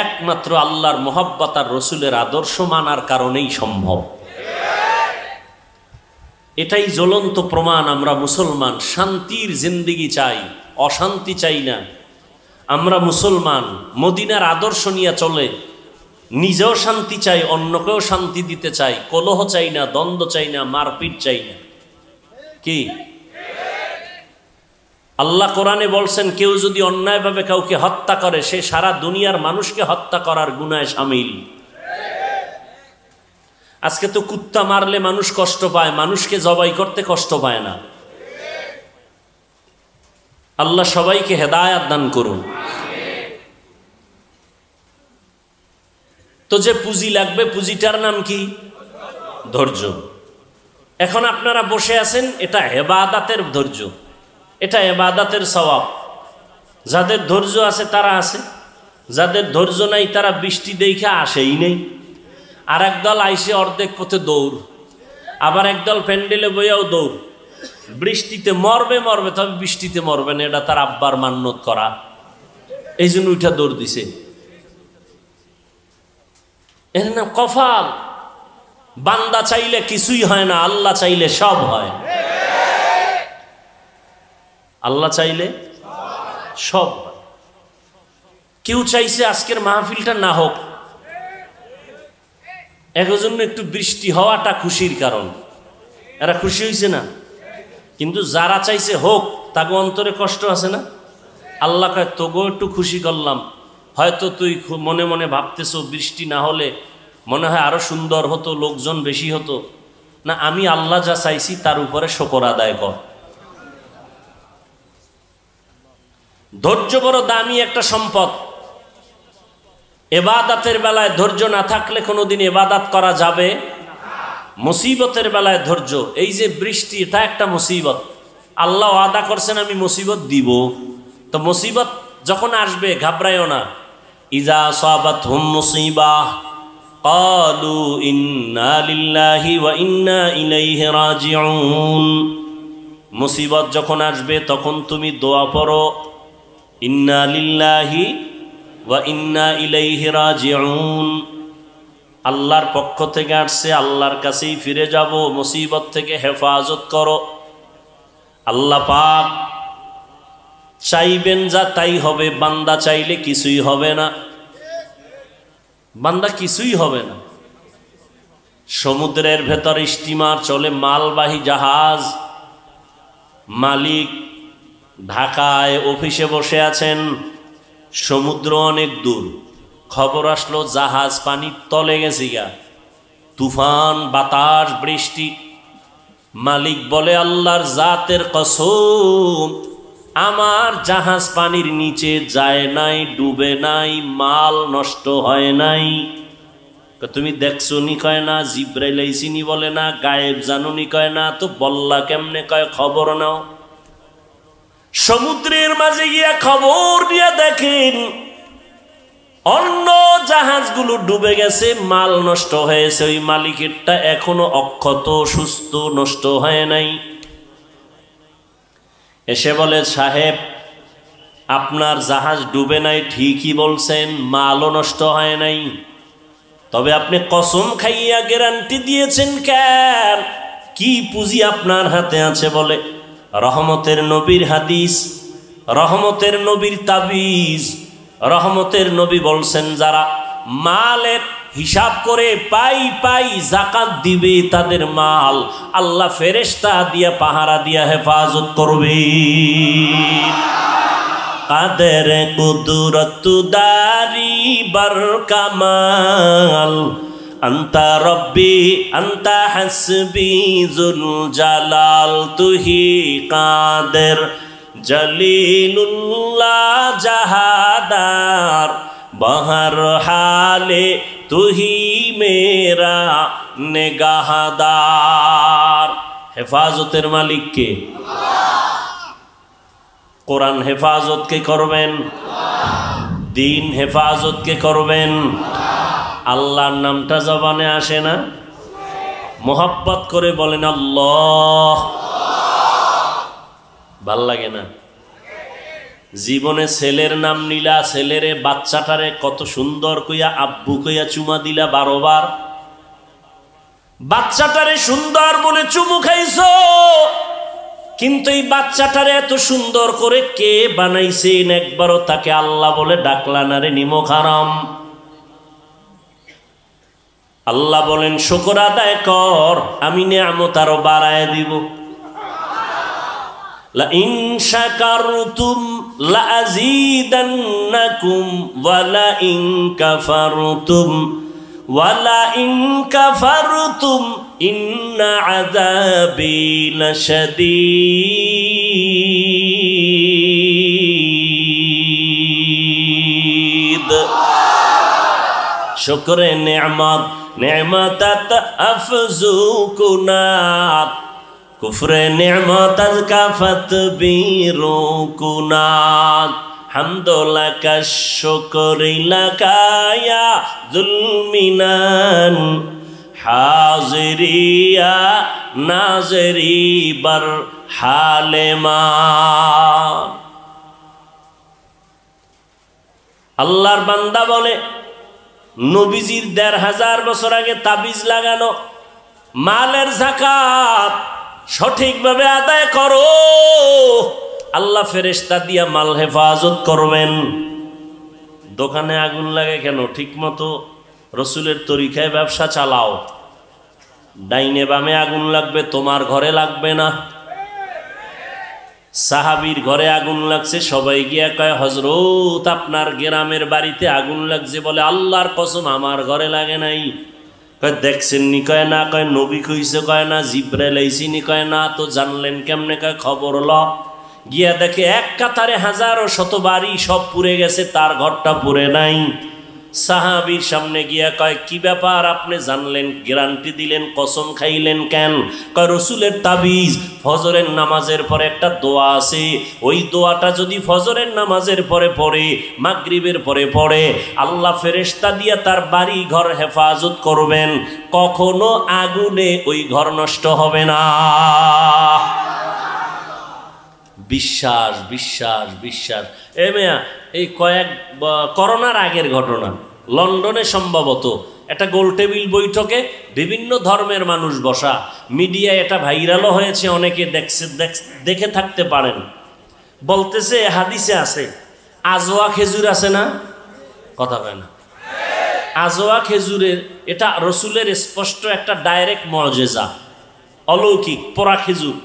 একমাত্র আল্লাহর মোহাব্বত আর রসুলের আদর্শ মানার কারণেই সম্ভব। এটাই জ্বলন্ত প্রমাণ আমরা মুসলমান শান্তির জিন্দেগি চাই, অশান্তি চাই না। আমরা মুসলমান মদিনার আদর্শ নিয়ে চলে, নিজেও শান্তি চাই, অন্যকেও শান্তি দিতে চাই, কলহ চাই না, দ্বন্দ্ব চাই না, মারপিট চাই না। কি আল্লাহ কোরআনে বলছেন, কেউ যদি অন্যায়ভাবে কাউকে হত্যা করে সে সারা দুনিয়ার মানুষকে হত্যা করার গুনায় শামিল। আজকে তো কুত্তা মারলে মানুষ কষ্ট পায়, মানুষকে জবাই করতে কষ্ট পায় না। আল্লাহ সবাইকে হেদায়েত দান করুন। তো যে পুঁজি লাগবে, পুঁজিটার নাম কি? ধৈর্য। এখন আপনারা বসে আছেন, এটা ইবাদতের ধৈর্য, এটা ইবাদতের সওয়াব। যাদের ধৈর্য আছে তারা আছে, যাদের ধৈর্য নাই তারা বৃষ্টি দেখে আসেই নেই। আর একদল আইসে অর্ধেক পথে দৌড়, আবার একদল প্যান্ডেলে বইয়াও দৌড়। বৃষ্টিতে মরবে মরবে, তবে বৃষ্টিতে মরবে না, এটা তার আব্বার মান্যত করা, এই জন্য উঠা দৌড় দিছে। এর নাম কফাল। বান্দা চাইলে কিছুই হয় না, আল্লাহ চাইলে সব হয়। আল্লাহ চাইলে সব হয়। কেউ চাইছে আজকের মাহফিলটা না হোক, একজন্য একটু বৃষ্টি হওয়াটা খুশির কারণ, এরা খুশি হয়েছে না। কিন্তু যারা চাইছে হোক তাকে অন্তরে কষ্ট আছে না। আল্লাহ কয় তোগো একটু খুশি করলাম, হয়তো তুই মনে মনে ভাবতেছো বৃষ্টি না হলে মনে হয় আরো সুন্দর হতো, লোকজন বেশি হতো না। আমি আল্লাহ যা চাইছি তার উপরে শুকর আদায় কর। ধৈর্য বড় দামি একটা সম্পদ। ইবাদতের বেলায় ধৈর্য না থাকলে কোনোদিন ইবাদত করা যাবে। মুসিবতের বেলায় ধৈর্য, এই যে বৃষ্টি এটা একটা মুসিবত। আল্লাহ ওয়াদা করছেন আমি মুসিবত দিব, তো মুসিবত যখন আসবে ঘাবড়াইও না। ইজা আসাবাতহুম মুসিবাহ ক্বালু ইন্না লিল্লাহি ওয়া ইন্না ইলাইহি রাজিউন। মুসিবত যখন আসবে তখন তুমি দোয়া পড়ো, ইন্না লিল্লাহি ওয়া ইন্না ইলাইহি রাজিউন। আল্লাহর পক্ষ থেকে আসছে, আল্লাহর কাছেই ফিরে যাব, মুসিবত থেকে হেফাজত করো। আল্লাহ পাক চাইবেন যা তাই হবে, বান্দা চাইলে কিছুই হবে না, বান্দা কিছুই হবে না। সমুদ্রের ভেতর স্টিমার চলে, মালবাহী জাহাজ, মালিক ঢাকায় অফিসে বসে আছেন, সমুদ্র অনেক দূর। খবর আসলো জাহাজ পানির তলে গেছে গা, তুফান, বাতাস, বৃষ্টি। মালিক বলে আল্লাহর জাতের কসম, আমার জাহাজ পানির নিচে যায় নাই, ডুবে নাই, মাল নষ্ট হয় নাই। তুমি দেখছো নি কয় না, জিব্রাইল আইসিনি বলে না, গায়েব জানুনি কয় না, তো বল্লা কেমনে কয় খবর নাও। সমুদ্রের মাঝে গিয়া খবর দিয়া দেখেন অন্য জাহাজগুলো ডুবে গেছে, মাল নষ্ট হয়েছে, ওই মালিকেরটা এখনো অক্ষত সুস্থ, নষ্ট হয় নাই। এসে বলে, সাহেব আপনার জাহাজ ডুবে নাই ঠিকই বলছেন, মালও নষ্ট হয় নাই, তবে আপনি কসম খাইয়া গ্যারান্টি দিয়েছেন কেন? কি পুঁজি আপনার হাতে আছে? বলে, রহমতের নবীর হাদিস, রহমতের নবীর তাবিজ। রহমতের নবী বলছেন যারা মালের হিসাব করে পাই পাই যাকাত দিবে তাদের মাল আল্লাহ ফেরেশতা দিয়া পাহারা দিয়া হেফাজত করবে। কাদের কুদরত দারি বার কামাল আন্তা রব্বি আন্তা হাসবি জুল জালাল তুহি কাদের জলিলুল্লাহ জাহাদার বহর হালে তুহি মেরা নেগাহদার। হেফাজতের মালিক কে? কোরআন হেফাজত কে করবেন? দিন হেফাজত কে করবেন? আল্লাহর নামটা জবানে আসে না? মোহাব্বত করে বলেন আল্লাহ। ভাল লাগে না? জীবনে ছেলের নাম নিলা, ছেলেরে বাচ্চাটারে কত সুন্দর কইয়া আব্বু কইয়া চুমা দিলা 12 বার, বাচ্চাটারে সুন্দর বলে চুমু খাইছো, কিন্তু এই বাচ্চাটারে এত সুন্দর করে কে বানাইছেন একবারও তাকে আল্লাহ বলে ডাকলা না রে নিমক হারাম। আল্লাহ বলেন শুকর আদায় কর, আমি নিয়ামত আরো বাড়ায় দিব। লা ইন শাকারতুম লা আযীদান্নাকুম ওয়া লা ইন কাফারতুম ইন্না আযাবি লাশাদীদ। শুকরে নিয়ামত নেমাতাত আফজু কুনাত, কুফরে নিয়ামত কাফাত বিরু কুনাত। হামদুলিল্লাহ শুকরিল্লাকা ইয়া যুলমিনান হাজিরিয়া নাজরি বার হালেমা। আল্লাহর বান্দা বলে, নবীজির ১৫০০ বছর আগে তাবিজ লাগানো মালের যাকাত সঠিকভাবে আদায় করো, আল্লাহ ফেরেশতা দিয়া মাল হেফাজত করবেন। দোকানে আগুন লাগে কেন? ঠিক মতো রসুলের তরিকায় ব্যবসা চালাও। ডাইনে বামে আগুন লাগবে, তোমার ঘরে লাগবে না। সাহাবীর ঘরে আগুন লাগছে, সবাই গিয়া কয় হযরত আপনার গ্রামের বাড়িতে আগুন লাগছে। বলে আল্লাহর কসম আমার ঘরে লাগে নাই। কয় দেখছেন নি? কয় না। কয় নবী কইছে? কয় না। জিব্রাইল আইছিনি? কয় না। তো জানলেন কেমনে? কয় খবর ল। গিয়া দেখে এক কাতারে হাজারো শত বাড়ি সব পুড়ে গেছে, তার ঘরটা পুড়ে নাই। সাহাবীর সামনে গিয়া কয় কি ব্যাপার, আপনি জানলেন, গ্যারান্টি দিলেন, কসম খাইলেন কেন? কয় রসুলের তাবিজ, ফজরের নামাজের পরে একটা দোয়া আছে, ওই দোয়াটা যদি ফজরের নামাজের পরে পড়ে, মাগরিবের পরে পড়ে, আল্লাহ ফেরেশতা দিয়া তার বাড়ি ঘর হেফাজত করবেন, কখনো আগুনে ওই ঘর নষ্ট হবে না। বিশ্বাস বিশ্বাস বিশ্বাস। এ মেয়া, এই করোনার আগের ঘটনা, লন্ডনে সম্ভবত একটা গোল টেবিল বৈঠকে বিভিন্ন ধর্মের মানুষ বসা, মিডিয়ায় এটা ভাইরালও হয়েছে, অনেকে দেখে থাকতে পারেন। বলতেছে হাদিসে আছে আজওয়া খেজুর আছে না? কথা কয় না। আজওয়া খেজুরের, এটা রসুলের স্পষ্ট একটা ডাইরেক্ট মুআজিজা, অলৌকিক পোড়া খেজুর।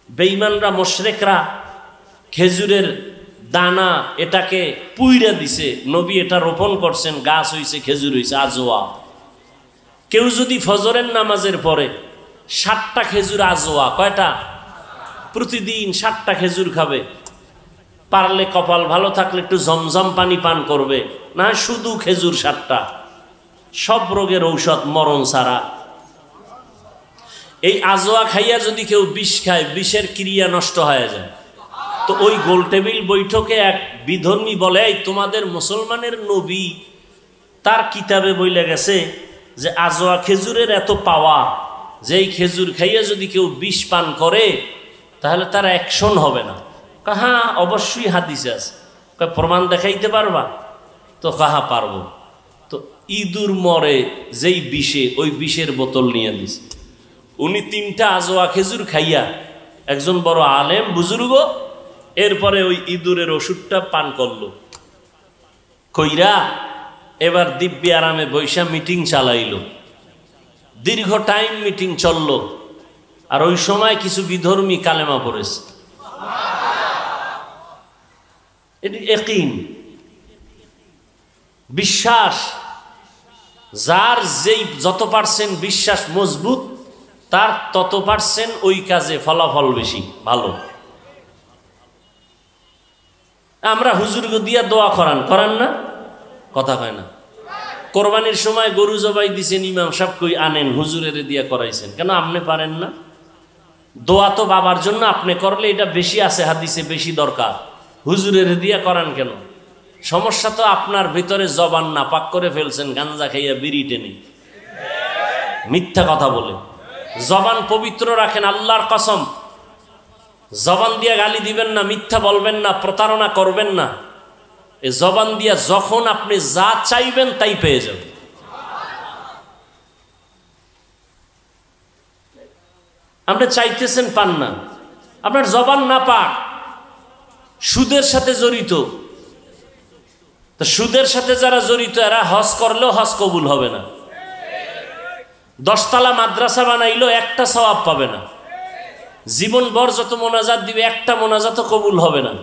বেঈমানরা মুশরিকরা খেজুরের দানা এটাকে পুইরা দিছে, নবী এটা রোপণ করছেন, গাছ হইছে, খেজুর হইছে আজওয়া। কেউ যদি ফজরের নামাজের পরে 7টা খেজুর আজওয়া, কয়টা? প্রতিদিন 7টা খেজুর খাবে, পারলে কপাল ভালো থাকলে একটু জমজম পানি পান করবে, না শুধু খেজুর 7টা। সব রোগের ঔষধ মরণ ছাড়া। এই আজোয়া খাইয়া যদি কেউ বিষ খায়, বিষের ক্রিয়া নষ্ট হয়ে যায়। তো ওই গোল টেবিল বৈঠকে এক বিধর্মী বলে, এই তোমাদের মুসলমানের নবী তার কিতাবে বইলে গেছে যে আজোয়া খেজুরের এত পাওয়া, যে এই খেজুর খাইয়া যদি কেউ বিষ পান করে তাহলে তার অ্যাকশন হবে না। হ্যাঁ অবশ্যই হাদিসে আছে। প্রমাণ দেখাইতে পারবা? তো কাহা পারবো। তো ইঁদুর মরে যেই বিষে, ওই বিষের বোতল নিয়ে দিছে। উনি 3টা আজোয়া খেজুর খাইয়া, একজন বড় আলেম বুজুর্গ, এরপরে ওই ইঁদুরের ওষুধটা পান করলো। কইরা এবার দিব্যি আরামে বৈশা মিটিং চালাইল। দীর্ঘ টাইম মিটিং চলল। আর ওই সময় কিছু বিধর্মী কালেমা পড়েছে। এটি ইয়াকিন, বিশ্বাস। যার যেই যত পার্সেন্ট বিশ্বাস মজবুত, তার তত পার্সেন্ট ওই কাজে ফলাফল বেশি ভালো। আমরা হুজুরকে দিয়া দোয়া করান না? কথা কয় না। কোরবানির সময় গরু জবাই দিছেন, ইমাম সাহেব কই আনেন, হুজুরের দিয়া করাইছেন কেন? আপনি পারেন না? দোয়া তো বাবার জন্য আপনি করলে এটা বেশি আছে হাদিসে, বেশি দরকার। হুজুরের দিয়া করান কেন? সমস্যা তো আপনার ভিতরে জবান না পাক করে ফেলছেন, গাঞ্জা খাইয়া বিড়ি টেনে, মিথ্যা কথা বলে। জবান পবিত্র রাখেন, আল্লাহর কসম। জবান দিয়া গালি দিবেন না, মিথ্যা বলবেন না, প্রতারণা করবেন না। এই জবান দিয়া যখন আপনি যা চাইবেন তাই পেয়ে যাবেন। আপনি চাইতেছেন পান না, আপনার জবান না পাক, সুদের সাথে জড়িত। তো সুদের সাথে যারা জড়িত এরা হজ করলেও হজ কবুল হবে না। 10 তলা মাদ্রাসা বানাইলো একটা সওয়াব পাবে না। জীবনভর যত মোনাজাত দিবে একটা মোনাজাতও কবুল হবে না।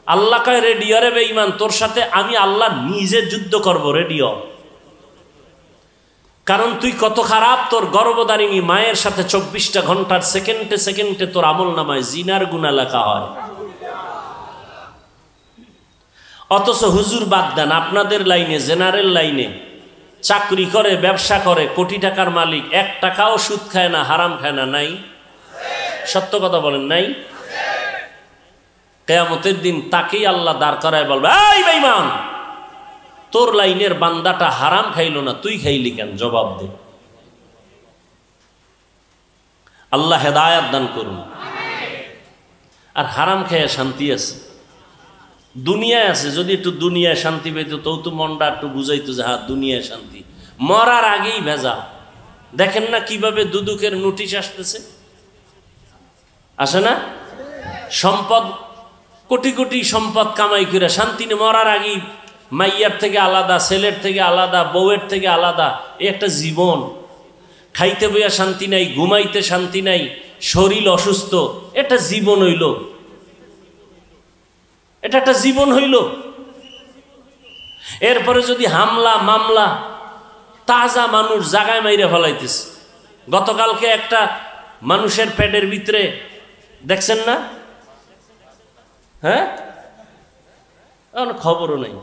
আল্লাহ কয় রেডিও রে বেঈমান, তোর সাথে আমি আল্লাহ নিজে যুদ্ধ করব, রেডিও। কারণ তুই কত খারাপ, তোর গর্ভধারিণী মায়ের সাথে 24টা ঘন্টার সেকেন্ডে সেকেন্ডে তোর আমল নামায় জিনার গুনাহ লেখা হয়। অথচ হুজুর বাদ দেন, আপনাদের লাইনে, জেনারেল লাইনে চাকরি করে, ব্যবসা করে, কোটি টাকার মালিক, 1 টাকাও সুদ খায় না, হারাম খায় না, নাই? সত্য কথা বলেন, নাই? কিয়ামতের দিন তাকেই আল্লাহ দাঁড় করায় বলবে, এই বেঈমান, তোর লাইনের বান্দাটা হারাম খাইলো না, তুই খাইলি কেন? জবাব দে। আল্লাহ হেদায়েত দান করুন। আর হারাম খেয়ে শান্তি আছে, দুনিয়ায় আছে। যদি একটু দুনিয়ায় শান্তি পেত তো মনটা একটু বুঝাইতো যে হ্যাঁ দুনিয়ায় শান্তি। মরার আগেই ভেজা। দেখেন না কিভাবে দুদুকের নোটিশ আসতেছে, আসে না? সম্পদ, কোটি কোটি সম্পদ কামাই করে শান্তি নেই। মরার আগেই মাইয়ার থেকে আলাদা, ছেলের থেকে আলাদা, বউয়ের থেকে আলাদা। এই একটা জীবন। খাইতে বইয়া শান্তি নাই, ঘুমাইতে শান্তি নাই, শরীর অসুস্থ। এটা জীবন হইল? এটা একটা জীবন হইল? এরপরে যদি হামলা মামলা, তাজা মানুষ জাগায় মাইরে ফেলাইতেছে। গতকালকে একটা মানুষের পেটের ভিতরে দেখছেন না? হ্যাঁ, খবরও নাই।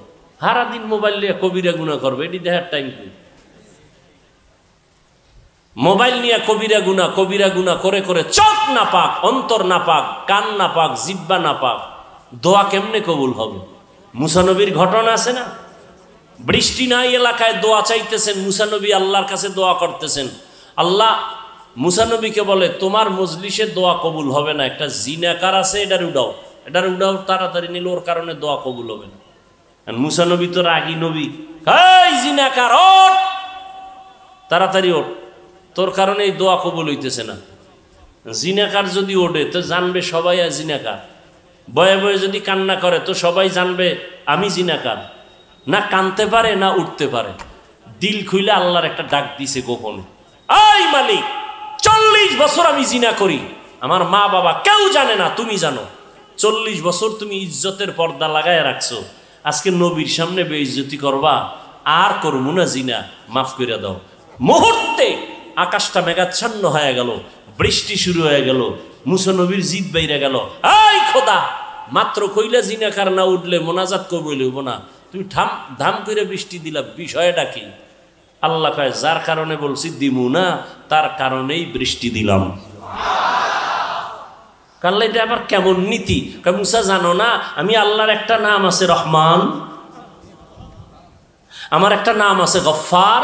সারাদিন মোবাইল নিয়ে কবিরা গুনাহ করবে, এটি দেখার টাইম কি? মোবাইল নিয়ে কবিরা গুনাহ করে করে চোখ না পাক, অন্তর না পাক, কান না পাক, জিহ্বা না পাক, দোয়া কেমনে কবুল হবে? মুসা নবীর ঘটনা আছে না? বৃষ্টি নাই এলাকায়, দোয়া চাইতেছেন মুসা নবী, আল্লাহর কাছে দোয়া করতেছেন। আল্লাহ মুসা নবীকে বলে, তোমার মজলিসে দোয়া কবুল হবে না, একটা জিনাকার আছে, এটার উঠাও, তাড়াতাড়ি নিলে ওর কারণে দোয়া কবুল হবে না। মুসা নবী তো রাগী নবী, এই জিনাকার ওঠ, তাড়াতাড়ি ওঠ, তোর কারণে এই দোয়া কবুল হইতেছে না। জিনাকার যদি ওঠে তো জানবে সবাই আর জিনাকার। বয়ে বয়ে যদি কান্না করে তো সবাই জানবে আমি জিনাকার। না কানতে পারে না উঠতে পারে। দিল খুইলে আল্লাহর একটা ডাক দিছে গোপনে, এই মালিক, 40 বছর আমি জিনা করি, আমার মা বাবা কেউ জানে না, তুমি জানো। 40 বছর তুমি ইজ্জতের পর্দা লাগায় রাখছো, আজকে নবীর সামনে বেইজ্জতি করবা, আর করবো না জিনা, মাফ করে দাও। মুহূর্তে আকাশটা মেঘাচ্ছন্ন হয়ে গেল, বৃষ্টি শুরু হয়ে গেল, মুসা নবীর জিদ বাইরে গেল, এই খোদা, মাত্র কইলা জিনাকার না উঠলে মোনাজাত কবুল হইব না, তুমি ধাম করে বৃষ্টি দিলা, বিষয়টা কি? আল্লাহ কয় যার কারণে বলছি দিমু না তার কারণেই বৃষ্টি দিলাম। কাল্লা এটা আবার কেমন নীতি? কয় মুসা জানো না আমি আল্লাহর একটা নাম আছে রহমান, আমার একটা নাম আছে গফফার।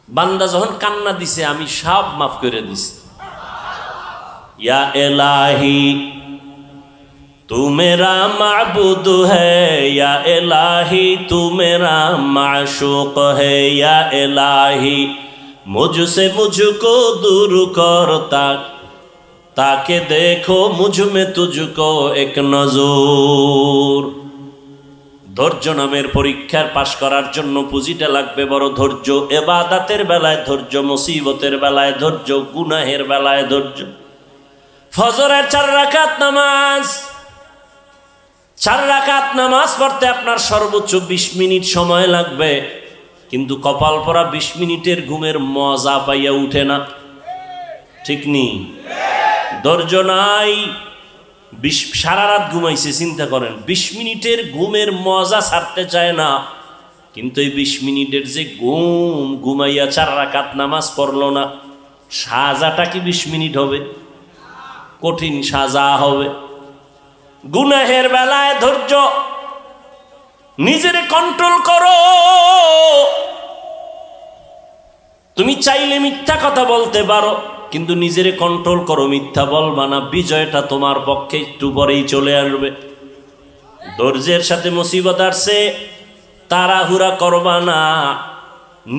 বান্দা যখন কান্না দিছে আমি সব মাফ করে দিছি। ইয়া ইলাহি तू मेरा माबूद है, या इलाही तू मेरा माशूक है, या इलाही मुझसे मुझको दूर करता ताकि देखो मुझ में तुझको एक नजर। ধৈর্য নামের পরীক্ষার পাশ করার জন্য পুঁজিটা লাগবে বড় ধৈর্য। ইবাদতের বেলায় ধৈর্য, মুসিবতের বেলায় ধৈর্য, গুনাহের বেলায় ধৈর্য। ফজরের 4 রাকাত নামাজ, 4 রাকাত নামাজ পড়তে আপনার সর্বোচ্চ 20 মিনিট সময় লাগবে, কিন্তু কপাল পরা 20 মিনিটের ঘুমের মজা পাইয়া উঠে না, ঠিক নেই? ধৈর্য নাই, সারা রাত ঘুমাইছে, চিন্তা করেন 20 মিনিটের ঘুমের মজা ছাড়তে চায় না, কিন্তু এই 20 মিনিটের যে ঘুমাইয়া 4 রাকাত নামাজ পড়লো না, সাজাটা কি 20 মিনিট হবে? কঠিন সাজা হবে। গুনাহের বেলায় ধৈর্য, নিজের কন্ট্রোল করো। তুমি চাইলে মিথ্যা কথা বলতে পারো, কিন্তু নিজের কন্ট্রোল করো, মিথ্যা বলবা না। বিজয়টা তোমার পক্ষে একটু পরেই চলে আসবে। ধৈর্যের সাথে মুসিবত আসছে, তাড়াহুড়া করবা না,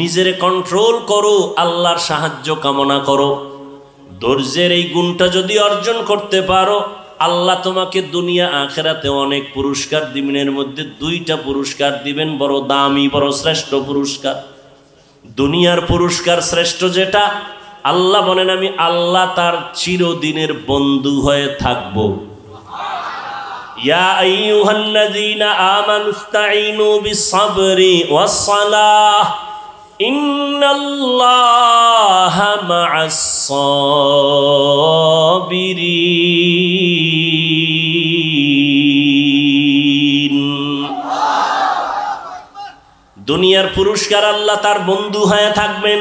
নিজের কন্ট্রোল করো, আল্লাহর সাহায্য কামনা করো। ধৈর্যের এই গুণটা যদি অর্জন করতে পারো, আল্লাহ তোমাকে দুনিয়া আখেরাতে অনেক পুরস্কার দিবেন। এর মধ্যে 2টা পুরস্কার দিবেন, বড় দামি, বড় শ্রেষ্ঠ পুরস্কার। দুনিয়ার পুরস্কার শ্রেষ্ঠ যেটা, আল্লাহ বলেন আমি আল্লাহ তার চিরদিনের বন্ধু হয়ে থাকব। ইয়া আইয়ুহাল্লাযীনা আমানুস্তাঈনু বিস-সাবরি ওয়াস-সালাহ ইন্নাল্লাহা মা'আস-সাবিরিন। দুনিয়ার পুরস্কার আল্লাহ তার বন্ধু হয়ে থাকবেন।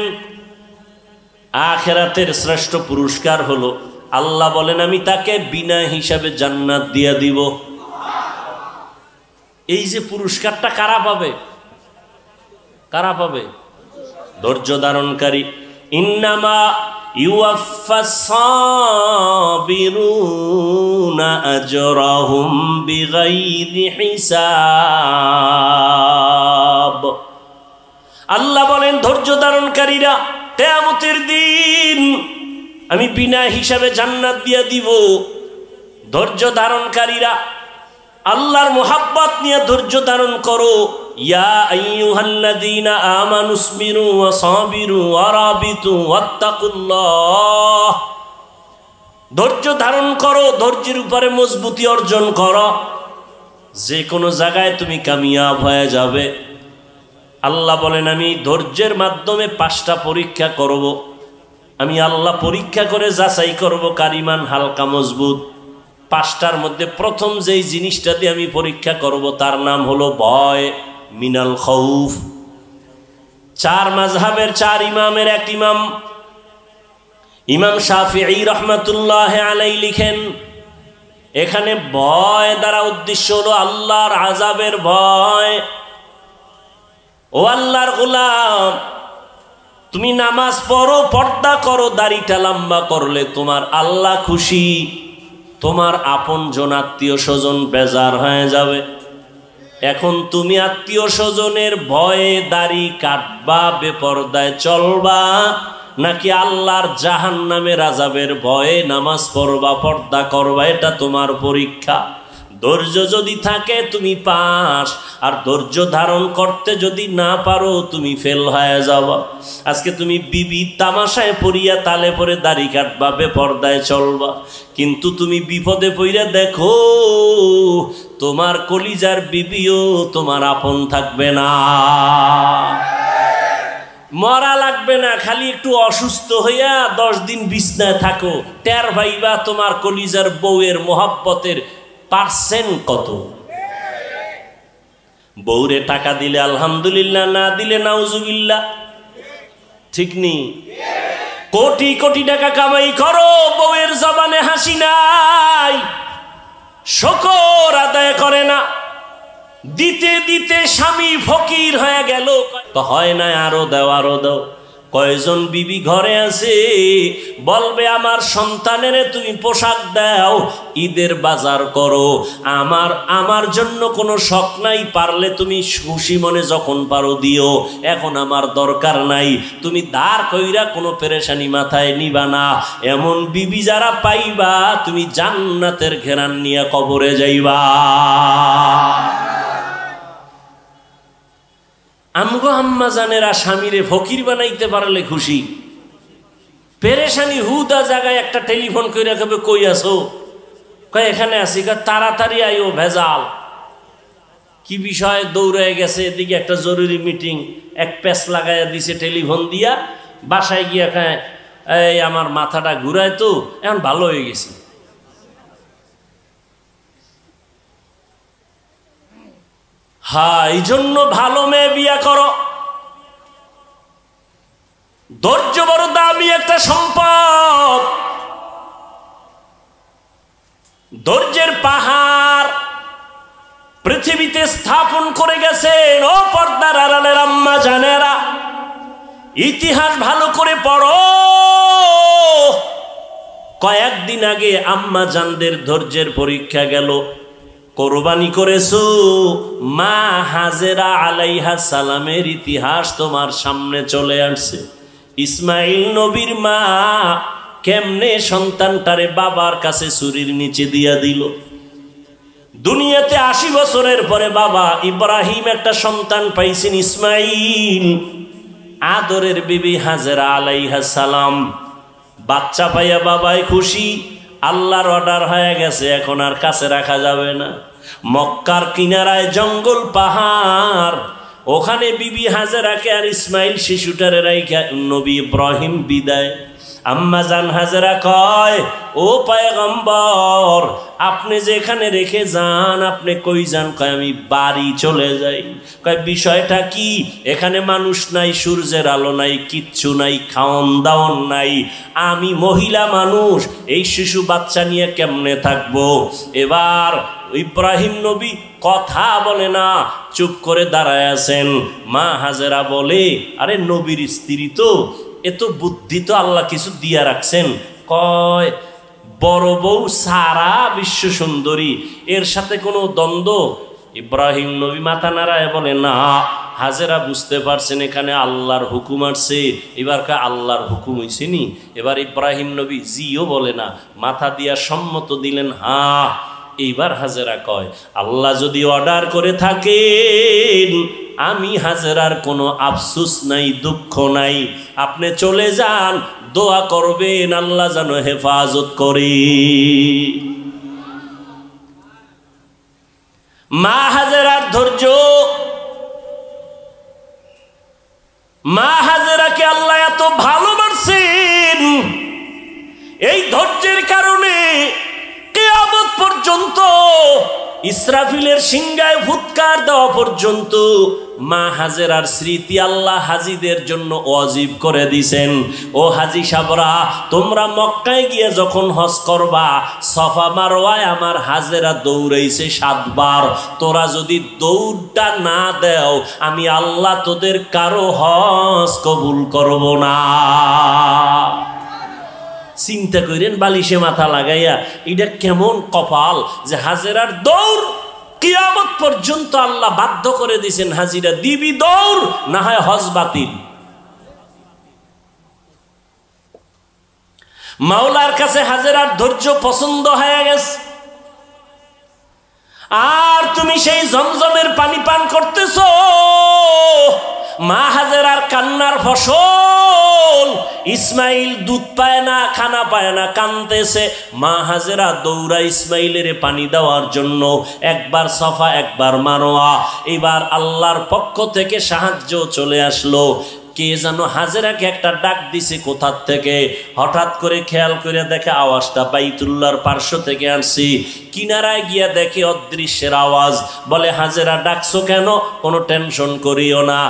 আখিরাতের শ্রেষ্ঠ পুরস্কার হলো আল্লাহ বলেন আমি তাকে বিনা হিসাবে জান্নাত দিয়ে দিব। এই যে পুরস্কারটা কারা পাবে? কারা পাবে? ধৈর্য ধারণকারী। ইন্নামা ইউওয়াফাস সাবিরুনা আজরাহুম বিগাইরি হিসাব। আল্লাহ বলেন ধৈর্য ধারণকারীরা কিয়ামতের দিন আমি বিনা হিসাবে জান্নাত দিয়ে দিব। ধৈর্য ধারণকারীরা আল্লাহর মুহাব্বত নিয়ে ধৈর্য ধারণ করো। ইয়া আইয়ুহাল্লাযীনা আমানুসবিরু ওয়া সাবিরু ওয়া রাবিতু ওয়াত্তাকুল্লাহ। ধৈর্য ধারণ করো, ধৈর্যের উপরে মজবুতি অর্জন করো, যে কোনো জায়গায় তুমি কামিয়াব হয়ে যাবে। আল্লাহ বলেন আমি ধৈর্যের মাধ্যমে 5টা পরীক্ষা করব। আমি আল্লাহ পরীক্ষা করে যাচাই করব কার ঈমান হালকা মজবুত। 5টার মধ্যে প্রথম যেই জিনিসটা দিয়ে আমি পরীক্ষা করব তার নাম হলো ভয়, মিনাল খাউফ। 4 মাযহাবের 4 ইমামের এক ইমাম, ইমাম শাফিঈ রাহমাতুল্লাহি আলাইহি লিখেন, এখানে ভয় দ্বারা উদ্দেশ্য হলো আল্লাহর আযাবের ভয়। ও আল্লাহর গোলাম, তুমি নামাজ পড়ো, পর্দা করো, দাড়িটা লম্বা করলে তোমার আল্লাহ খুশি, তোমার আপনজন আত্মীয় স্বজন বেজার হয়ে যাবে। এখন তুমি আত্মীয় স্বজনের ভয়ে দাড়ি কাটবা, বেপরদায় চলবা, নাকি আল্লাহর জাহান্নামের আযাবের ভয়ে নামাজ পড়বা, পর্দা করবা? এটা তোমার পরীক্ষা। ধৈর্য যদি থাকে তুমি পাস, আর ধৈর্য ধারণ করতে যদি না পারো তুমি ফেল হয়ে যাবা। আজকে তুমি বিবি তামাশায় পড়িয়া তালে পরে দাড়ি কাটবা, বেপরদায় চলবা, কিন্তু তুমি বিপদে পড়িয়া দেখো তোমার কলিজার বিবিও তোমার আপন থাকবে না। মরা লাগবে না, খালি একটু অসুস্থ হইয়া 10 দিন বিছনায় থাকো, টের ভাইবা তোমার কলিজার বউয়ের মোহাব্বতের পার্সেন্ট কত। বউরে টাকা দিলে আলহামদুলিল্লাহ, না দিলে নাউজুবিল্লাহ। ঠিক নেই? কোটি কোটি টাকা কামাই করো, বউয়ের জবানে হাসি নাই, শুকর আদায় করে না। দিতে দিতে স্বামী ফকির হয়ে গেল, হয় না আরো দাও আরো দাও। কয়জন বিবি ঘরে আছে বলবে আমার সন্তানের তুমি পোশাক দাও, ঈদের বাজার করো, আমার জন্য কোনো শখ নাই, পারলে তুমি খুশি মনে যখন পারো দিও, এখন আমার দরকার নাই। তুমি দাঁড় কইরা কোনো পেরেশানি মাথায় নিবা না। এমন বিবি যারা পাইবা তুমি জান্নাতের ঘেরান নিয়ে কবরে যাইবা। আমগো আম্মা জানেরা স্বামীরে ফকির বানাইতে পারলে খুশি, পেরেশানি হুদা জায়গায় একটা টেলিফোন কইরা কবে কই আসো, কয় এখানে আসি, তাড়াতাড়ি আইও, ভেজাল কি বিষয়, দৌড়ে গেছে এদিকে একটা জরুরি মিটিং, এক প্যাচ লাগাইয়া দিছে টেলিফোন দিয়া, বাসায় গিয়া খায় এই আমার মাথাটা ঘুরায় তো এখন ভালো হয়ে গেছি। হ্যাঁ, এই জন্য ভালো মেয়ে বিয়া করো। ধৈর্য বড় দামি একটা সম্পদ। ধৈর্যের পাহাড় পৃথিবীতে স্থাপন করে গেছেন ও পর্দার আড়ালের আম্মা জানেরা। ইতিহাস ভালো করে পড়ো। কয়েকদিন আগে আম্মা জানদের ধৈর্যের পরীক্ষা গেল। কোরবানি করেছো, মা হাজেরা আলাইহিস সালামের ইতিহাস তোমার সামনে চলে আসছে। ইসমাইল নবীর মা কেমনে সন্তানটারে বাবার কাছে ছুরির নিচে দিয়া দিল। দুনিয়াতে ৮০ বছরের পরে বাবা ইব্রাহিম একটা সন্তান পাইছেন, ইসমাইল। আদরের বিবি হাজেরা আলাইহিস সালাম বাচ্চা পাইয়া বাবাই খুশি। আল্লাহর অর্ডার হয়ে গেছে, এখন আর কাছে রাখা যাবে না। মক্কার কিনারায় জঙ্গল পাহাড়, ওখানে বিবি হাজেরাকে আর ইসমাইল শিশুটারে রাইখা নবী ইব্রাহিম বিদায়। আম্মা জান হাজেরা কয়, ও পয়গম্বর আপনি যেখানে রেখে যান আপনি কই যান? কয় আমি বাড়ি চলে যাই। কয় বিষয়টা কি? এখানে মানুষ নাই, সূর্যের আলো নাই, কিচ্ছু নাই, খাওন দাওন নাই, আমি মহিলা মানুষ, এই শিশু বাচ্চা নিয়ে কেমনে থাকবো? এবার ইব্রাহিম নবী কথা বলে না, চুপ করে দাঁড়ায় আছেন। মা হাজেরা বলে, আরে নবীর স্ত্রী তো, এত বুদ্ধি তো আল্লাহ কিছু দিয়া রাখছেন। কয় বড় বউ সারা বিশ্ব সুন্দরী, এর সাথে কোনো দ্বন্দ্ব? ইব্রাহিম নবী মাথা নাড়ায় বলে, না। হাজেরা বুঝতে পারছেন এখানে আল্লাহর হুকুম আসছে। এবার কা আল্লাহর হুকুম হইছে নি? এবার ইব্রাহিম নবী জিও বলে না, মাথা দিয়া সম্মত দিলেন, হ্যাঁ। এইবার হাজেরা কয়, আল্লাহ যদি অর্ডার করে থাকেন আমি হাজেরার কোনো আফসোস নাই, দুঃখ নাই, আপনি চলে যান, দোয়া করবেন আল্লাহ যেন হেফাজত করে। মা হাজেরার ধৈর্য, মা হাজেরাকে আল্লাহ এত ভালোবাসেন, এই ধৈর্যের কারণে কিয়ামত পর্যন্ত, ইসরাফিলের সিংহায় ফুৎকার দেওয়া পর্যন্ত মা হাজেরার স্মৃতি আল্লাহ হাজিদের জন্য ওয়াজিব করে দিছেন। ও হাজি সাবরা, তোমরা মক্কায় গিয়ে যখন হজ করবা, সফা মারওয়ায় আমার হাজেরা দৌড়াইছে 7 বার। তোরা যদি দৌড়টা না দেও আমি আল্লাহ তোদের কারো হজ কবুল করব না। চিন্তা করেন, বালিশে মাথা লাগাইয়া, এটা কেমন কপাল যে হাজেরার দৌড় কিয়ামত পর্যন্ত আল্লাহ বাধ্য করে দিয়েছেন, হাজিরা দিবি দৌড়, না হয় হজ বাতিল। মাওলার কাছে হাজেরার ধৈর্য পছন্দ হয়ে গেছে। আর তুমি সেই জমজমের পানি পান করতেছো, মা হাজেরার কান্নার ফসল। ইসমাইল দুধ পায় না, খানা পায় না, কানতেছে। মা হাজেরা দৌড়া ইসমাইলের পানি দেওয়ার জন্য, একবার সফা একবার মারোয়া। এবার আল্লাহর পক্ষ থেকে সাহায্য চলে আসলো। কে যেন হাজেরাকে একটা ডাক দিছে কোথার থেকে। হঠাৎ করে খেয়াল করে দেখে আওয়াজটা বাইতুল্লাহর পার্শ্ব থেকে আসছি। কিনারায় গিয়া দেখে অদৃশ্যের আওয়াজ। বলে হাজেরা ডাকছো কেন? কোনো টেনশন করিও না,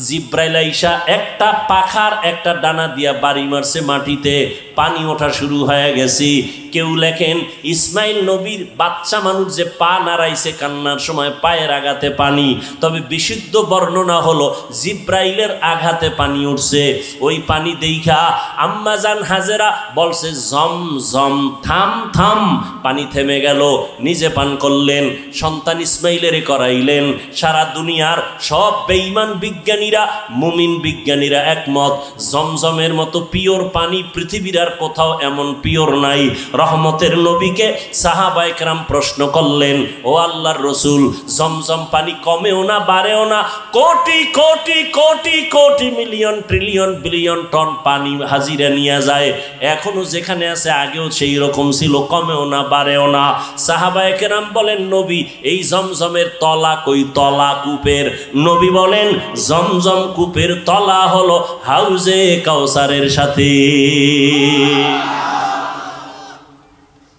জিব্রাইল আইসা একটা পাখার একটা ডানা দিয়া বাড়ি মারছে মাটিতে, পানি ওঠা শুরু হয়ে গেছি। কেউ লেখেন ইসমাইল নবীর বাচ্চা মানুষ যে পা নাড়াইছে কান্নার সময় পায়ের আঘাতে পানি, তবে বিশুদ্ধ বর্ণনা হলো জিব্রাইলের আঘাতে পানি উঠছে। ওই পানি দেইখা আম্মাজান হাজেরা বলছে জম জম, থাম থাম। পানি থেমে গেল, নিজে পান করলেন, সন্তান ইসমাইলের করাইলেন। সারা দুনিয়ার সব বেঈমান বিজ্ঞানীরা, মুমিন বিজ্ঞানীরা একমত, জমজমের মতো পিওর পানি পৃথিবীর আর কোথাও এমন পিওর নাই। রহমতের নবীকে সাহাবায়ে কেরাম প্রশ্ন করলেন, ও আল্লাহর রসুল, জমজম পানি কমেও না বাড়েও না, crore crore crore crore million trillion billion ton পানি হাজিরা নিয়ে যায়, এখনো যেখানে আছে আগেও সেই রকম ছিল, কমেও না বাড়েও না। সাহাবায়ে কেরাম বলেন, নবী এই জমজমের তলা কই? তলা কূপের। নবী বলেন, জমজম কূপের তলা হলো হাউজে কাউসারের সাথে।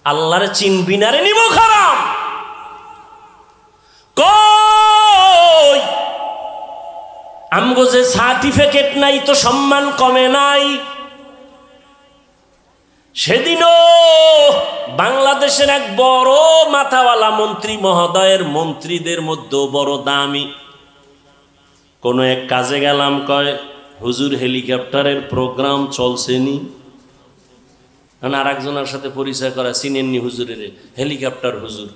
আল্লাহর চিনবি না রে নিব খারাম। কই আমগো যে সার্টিফিকেট নাই তো সম্মান কমে নাই। সেদিনও বাংলাদেশের এক বড় মাথাওয়ালা মন্ত্রী মহোদয়ের মন্ত্রীদের মধ্যেও বড় দামি কোন এক কাজে গেলাম, কয় হুজুর হেলিকপ্টারের প্রোগ্রাম চলছেনি। আর একজনের সাথে পরিচয় করা, চিনেননি হুজুরের? হেলিকপ্টার হুজুর।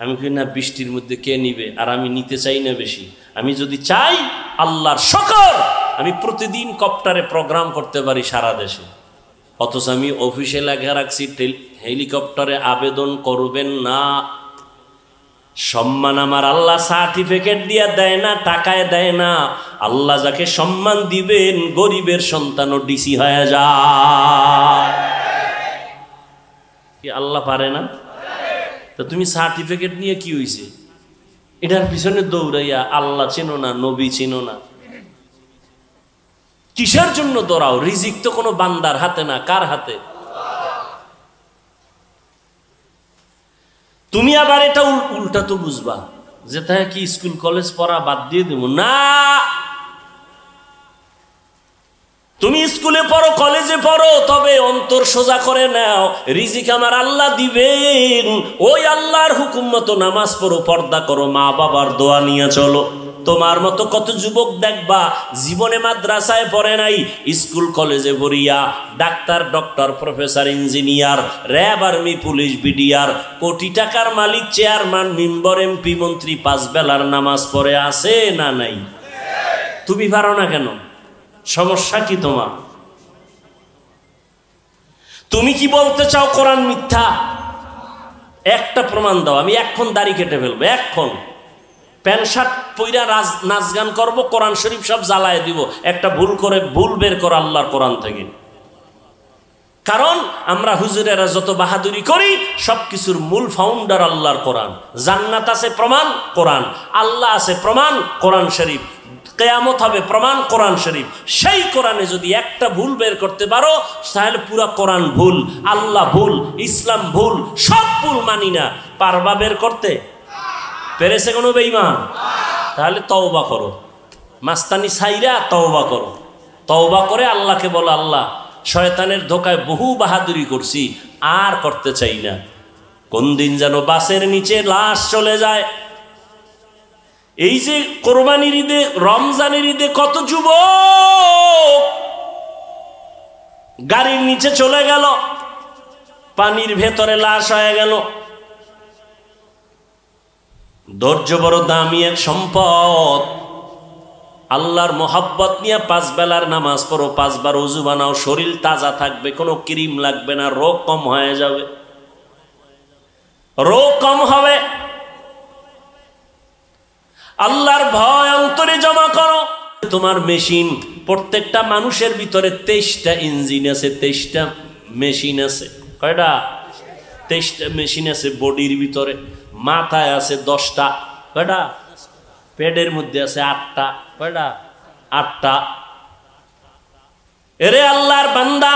আমি কই না, বৃষ্টির মধ্যে কে নিবে? আর আমি নিতে চাই না বেশি। আমি যদি চাই, আল্লাহর শকর, আমি প্রতিদিন কপ্টারে প্রোগ্রাম করতে পারি সারা দেশে। অথচ আমি অফিসে লেখা রাখছি হেলিকপ্টারে আবেদন করবেন না। সম্মান আমার আল্লাহ সার্টিফিকেট দিয়ে দেয় না, টাকায় দেয় না। আল্লাহ যাকে সম্মান দিবেন, গরিবের সন্তানও ডিসি হয়ে যায়। কি আল্লাহ পারে না? তো তুমি সার্টিফিকেট নিয়ে কি হয়েছে? এটার পিছনে দৌড়াইয়া আল্লাহ চেনো না, নবী চেনো না, কিসের জন্য দৌড়াও? রিজিক তো কোনো বান্দার হাতে না, কার হাতে? তুমি আবার এটা উল্টা তো বুঝবা যে তাই কি স্কুল কলেজ পড়া বাদ দিয়ে দেব না। তুমি স্কুলে পড়ো, কলেজে পড়ো, তবে অন্তর সোজা করে নাও, রিজিক আমার আল্লাহ দিবেন। ওই আল্লাহর হুকুম মতো নামাজ পড়ো, পর্দা করো, মা বাবার দোয়া নিয়ে চলো। তোমার মতো কত যুবক দেখবা জীবনে মাদ্রাসায় পড়ে নাই, স্কুল কলেজে পড়িয়া doctor, doctor, professor, engineer, RAB, army, police, BDR, কোটি টাকার মালিক, চেয়ারম্যান, মেম্বার, এমপি, মন্ত্রী, 5 বেলার নামাজ পড়ে আছে না নাই? তুমি পারো না কেন? সমস্যা কি তোমার? তুমি কি বলতে চাও কোরআন মিথ্যা? একটা প্রমাণ দাও, আমি এখন দাড়ি কেটে ফেলবো, এখন প্যান্ট শার্ট পইরা নাচ গান করবো, কোরআন শরীফ সব জ্বালায় দিব। একটা ভুল বের করো আল্লাহর কোরআন থেকে। কারণ আমরা হুজুরেরা যত বাহাদুরি করি, সবকিছুর মূল ফাউন্ডার আল্লাহর কোরআন। জান্নাত আছে প্রমাণ কোরআন, আল্লাহ আছে প্রমাণ কোরআন শরীফ, কিয়ামত হবে প্রমাণ কোরআন শরীফ। সেই কোরআনে যদি একটা ভুল বের করতে পারো, তাহলে পুরা কোরআন ভুল, আল্লাহ ভুল, ইসলাম ভুল, সব ভুল মানি না। পারবা বের করতে? পেরেছে কোনো বেঈমান? তাহলে তওবা করো, মাস্তানি ছাইরা তওবা করো। তওবা করে আল্লাহকে বলো, আল্লাহ শয়তানের ধোকায় বহু বাহাদুরি করছি, আর করতে চাই না। কোন দিন যেন বাসের নিচে লাশ চলে যায়। এই যে কোরবানির ঈদে, রমজানের ঈদে কত যুবক গাড়ির নিচে চলে গেল, পানির ভেতরে লাশ হয়ে গেল। ধৈর্য বড় দামি এক সম্পদ। আল্লাহর মোহাব্বত নিয়ে 5 বেলার নামাজ পড়ো, 5 বার ওযু বানাও, শরীর তাজা থাকবে, কোনো ক্রিম লাগবে না, রোগ কম হয়ে যাবে, রোগ কম হবে। আল্লাহর ভয় অন্তরে জমা করো। তোমার মেশিন, প্রত্যেকটা মানুষের ভিতরে 23টা ইঞ্জিন আছে, 23টা মেশিন আছে। কয়টা? 23টা মেশিন আছে বডির ভিতরে। মাথায় আছে 10টা। কয়টা? পেটের মধ্যে আছে 8টা। কয়টা? 8টা। এরে আল্লাহর বান্দা,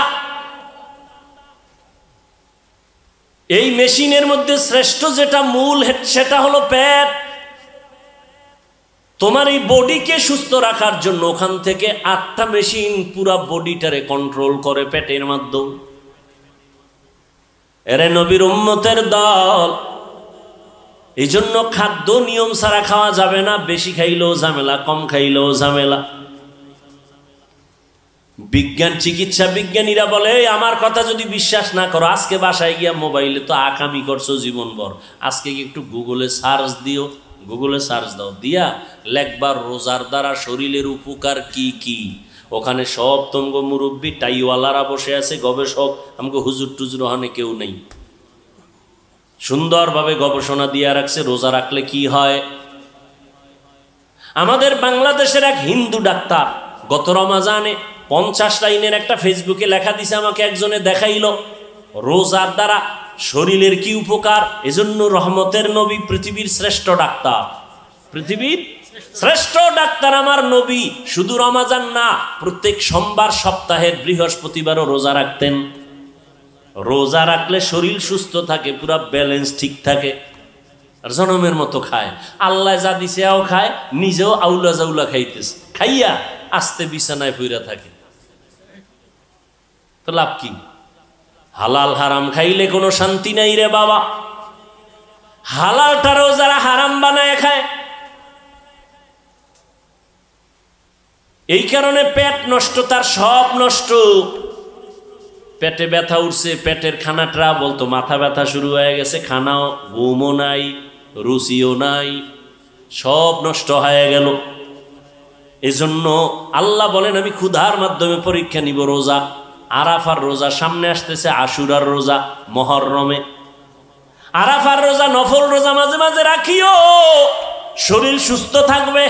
এই মেশিনের মধ্যে শ্রেষ্ঠ যেটা মূল সেটা হলো পেট। তোমার এই বডিকে সুস্থ রাখার জন্য ওখান থেকে 8টা মেশিন পুরা বডিটারে কন্ট্রোল করে পেটের মাধ্যমে। এরে নবীর উম্মতের দল, এই জন্য খাদ্য নিয়ম ছাড়া খাওয়া যাবে না। বেশি খাইলেও ঝামেলা, কম খাইলেও ঝামেলা। বিজ্ঞান, চিকিৎসা বিজ্ঞানীরা বলে, আমার কথা যদি বিশ্বাস না করো, আজকে বাসায় গিয়া মোবাইলে তো আকামি করছো জীবনভর, আজকে একটু গুগলে সার্চ দিও, গুগলে সার্চ দাও, দিয়া লেখবার রোজার দ্বারা শরীরের উপকার কি কি। ওখানে সব তঙ্গ মুরব্বী টাইওয়ালারা বসে আছে, গবেষক। আমাকে হুজুর টুজুর ওখানে কেউ নেই। সুন্দরভাবে গবেষণা দিয়ে রাখছে রোজা রাখলে কি হয়। আমাদের বাংলাদেশের এক হিন্দু ডাক্তার গত রমাজানে 50 লাইনের একটা ফেসবুকে লেখা দিছে, আমাকে একজনে দেখাইল রোজার দ্বারা শরীরের কি উপকার। এজন্য রহমতের নবী পৃথিবীর শ্রেষ্ঠ ডাক্তার, পৃথিবীর শ্রেষ্ঠ ডাক্তার আমার নবী। শুধু রমাজান না, প্রত্যেক সোমবার, সপ্তাহের বৃহস্পতিবারও রোজা রাখতেন। রোজা রাখলে শরীর সুস্থ থাকে, পুরা ব্যালেন্স ঠিক থাকে, আর জনমের মতো খায়। আল্লাহ যা দিছে আও খায়, নিজেও আউলা জাউলা খাইতেছে, খাইয়া আস্তে বিছানায় পইরা থাকে। তো লাভ কি? হালাল হারাম খাইলে কোনো শান্তি নাই রে বাবা। হালালটারও যারা হারাম বানায় খায়, এই কারণে পেট নষ্ট, তার সব নষ্ট। পেটে ব্যথা উঠছে, পেটের খানাটা বলতো মাথা ব্যথা শুরু হয়ে গেছে, খানাও, ঘুমও নাই, রুচিও নাই, সব নষ্ট হয়ে গেল। এজন্য আল্লাহ বলেন, আমি ক্ষুধার মাধ্যমে পরীক্ষা নিব রোজা। আরাফার রোজা সামনে আসতেছে, আশুরার রোজা মুহররমে। আরাফার রোজা, নফল রোজা মাঝে মাঝে রাখিও, শরীর সুস্থ থাকবে।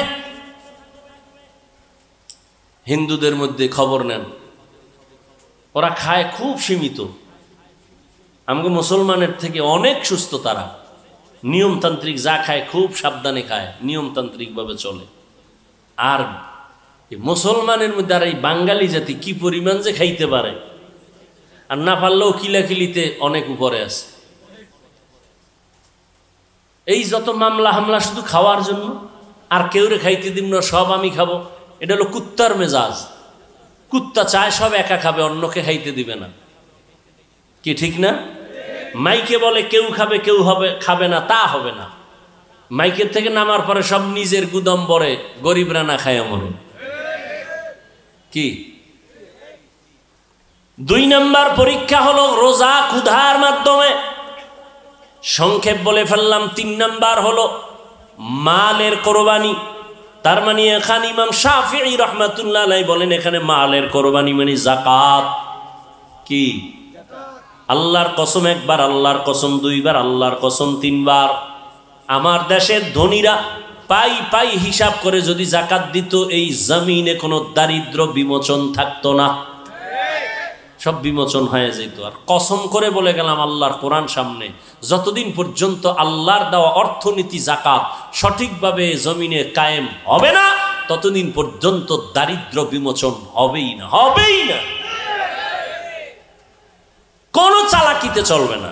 হিন্দুদের মধ্যে খবর নেন, ওরা খায় খুব সীমিত। আমাকে মুসলমানের থেকে অনেক সুস্থ তারা। নিয়মতান্ত্রিক যা খায় খুব সাবধানে খায়, নিয়মতান্ত্রিকভাবে চলে। আর মুসলমানের মধ্যে আর এই বাঙালি জাতি কি পরিমাণ যে খাইতে পারে, আর না পারলেও কিলাকিলিতে অনেক উপরে আছে। এই যত মামলা হামলা শুধু খাওয়ার জন্য, আর কেউরে খাইতে দিব না, সব আমি খাবো। এটা হলো কুত্তার মেজাজ। কুত্তা চায় সব একা খাবে, অন্যকে খাইতে দিবে না। কি ঠিক না? মাইকে বলে কেউ খাবে, কেউ খাবে না, তা হবে না। মাইকের থেকে নামার পরে সব নিজের গুদম বরে, গরিবরা না খায় মরে। কি 2 নম্বর পরীক্ষা হলো রোজা ক্ষুধার মাধ্যমে। সংক্ষেপ বলে ফেললাম। 3 নম্বর হলো মালের কোরবানি। তার মানে এখানে ইমাম শাফিঈ রাহমাতুল্লাহ আলাইহি বলেন, এখানে মালের কোরবানি মানে যাকাত। কি? আল্লাহর কসম 1 বার, আল্লাহর কসম 2 বার, আল্লাহর কসম 3 বার। আমার দেশের ধনীরা পাই পাই হিসাব করে যদি যাকাত দিত, এই জমিনে কোনো দারিদ্র বিমোচন থাকতো না, সব বিমোচন হয়ে যেত। আর কসম করে বলে গেলাম আল্লাহর কোরআন সামনে, যতদিন পর্যন্ত আল্লাহর দেওয়া অর্থনীতি যাকাত সঠিকভাবে জমিনে কায়েম হবে না, ততদিন পর্যন্ত দারিদ্র বিমোচন হবেই না, হবেই না। কোনো চালাকিতে চলবে না।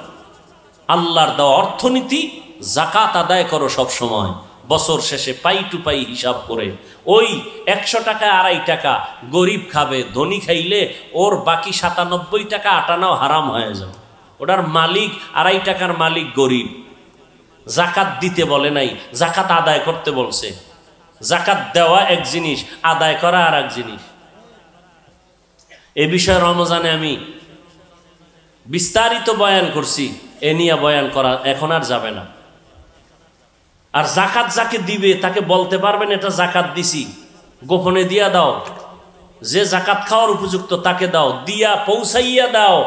আল্লাহর দেওয়া অর্থনীতি, যাকাত আদায় করো সব সময়, বছর শেষে পাই টু পাই হিসাব করে। ওই 100 টাকায় 2.5 টাকা গরিব খাবে, ধনী খাইলে ওর বাকি 97 টাকা আটানাও হারাম হয়ে যাবে। ওটার মালিক 2.5 টাকার মালিক গরিব। যাকাত দিতে বলে নাই, যাকাত আদায় করতে বলছে। যাকাত দেওয়া এক জিনিস, আদায় করা আর এক জিনিস। এ বিষয়ে রমজানে আমি বিস্তারিত বয়ান করছি, এ নিয়ে বয়ান করা এখন আর যাবে না। আর যাকাত যাকে দিবে তাকে বলতে পারবেন এটা যাকাত দিছি, গোপনে দিয়া দাও। যে যাকাত খাওয়ার উপযুক্ত তাকে দাও, দিয়া পৌঁছাইয়া দাও।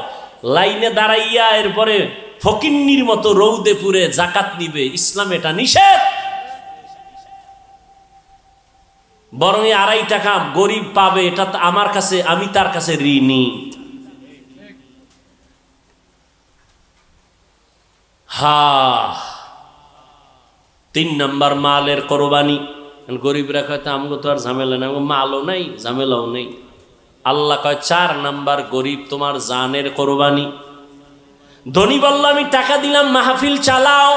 লাইনে দাঁড়াইয়া এরপরে ফকিন্নির মতো রৌদে পুরে যাকাত নিবে, ইসলাম এটা নিষেধ। বরং 2.5 টাকা গরিব পাবে, এটা আমার কাছে, আমি তার কাছে ঋণী। হা 3 নম্বর মালের কোরবানি। গরিবরা কয় তো আমগো তো আর ঝামেলা নাই, মালও নাই ঝামেলাও নেই। আল্লাহ কয় 4 নাম্বার গরিব তোমার জানের কোরবানি। ধনী বলল আমি টাকা দিলাম মাহফিল চালাও,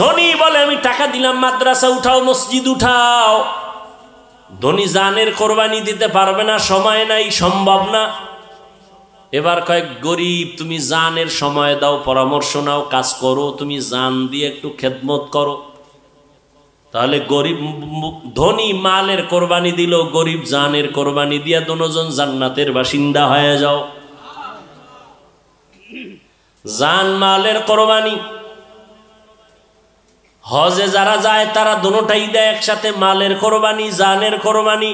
ধনী বলে আমি টাকা দিলাম মাদ্রাসা উঠাও, মসজিদ উঠাও। ধনী জানের কোরবানি দিতে পারবে না, সময় নাই, সম্ভব না। এবার কয়েক গরিব তুমি জানের সময় দাও, পরামর্শ নাও, কাজ করো, তুমি জান দিয়ে একটু খেদমত করো। তাহলে গরিব ধনী মালের কোরবানি দিল, গরিব জানের কোরবানি দিয়া দুজন জান্নাতের বাসিন্দা হয়ে যাও। জান মালের কোরবানি। হজে যারা যায় তারা দুটোটাই দেয় একসাথে, মালের কোরবানি, জানের কোরবানি।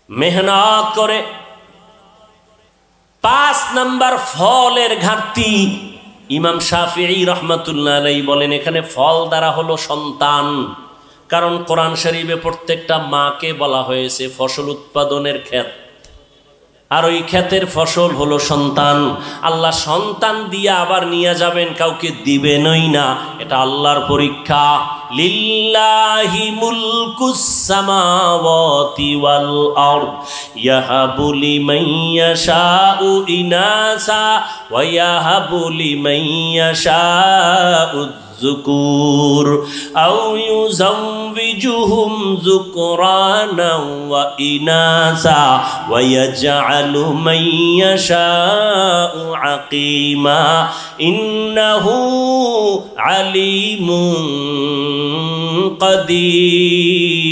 মেহনত করে। 5 নাম্বার ফলের ঘাটতি। ইমাম শাফিঈ রহমাতুল্লাহ আলাইহি বলেন এখানে ফল দ্বারা হলো সন্তান। কারণ কোরআন শরীফে প্রত্যেকটা মাকে বলা হয়েছে ফসল উৎপাদনের ক্ষেত, আর ওই ক্ষেতের ফসল হলো সন্তান। আল্লাহ সন্তান দিয়ে আবার নিয়ে যাবেন, কাউকে দিবেনই না, এটা আল্লাহর পরীক্ষা। লিল্লাহি মুলকুস সামাওয়াতি ওয়াল আরদ ইয়াহাবু লিমান ইয়াশাউ ইনাসা ওয়া ইয়াহাবু লিমান ইয়াশাউ যুকুর আও ইউযাওবিজুহুম যুকরানা ওয়া ইনাসা ওয়া ইয়াজআলু মান ইয়াশাউ আকিমা ইন্নাহু আলিমুন কাদির।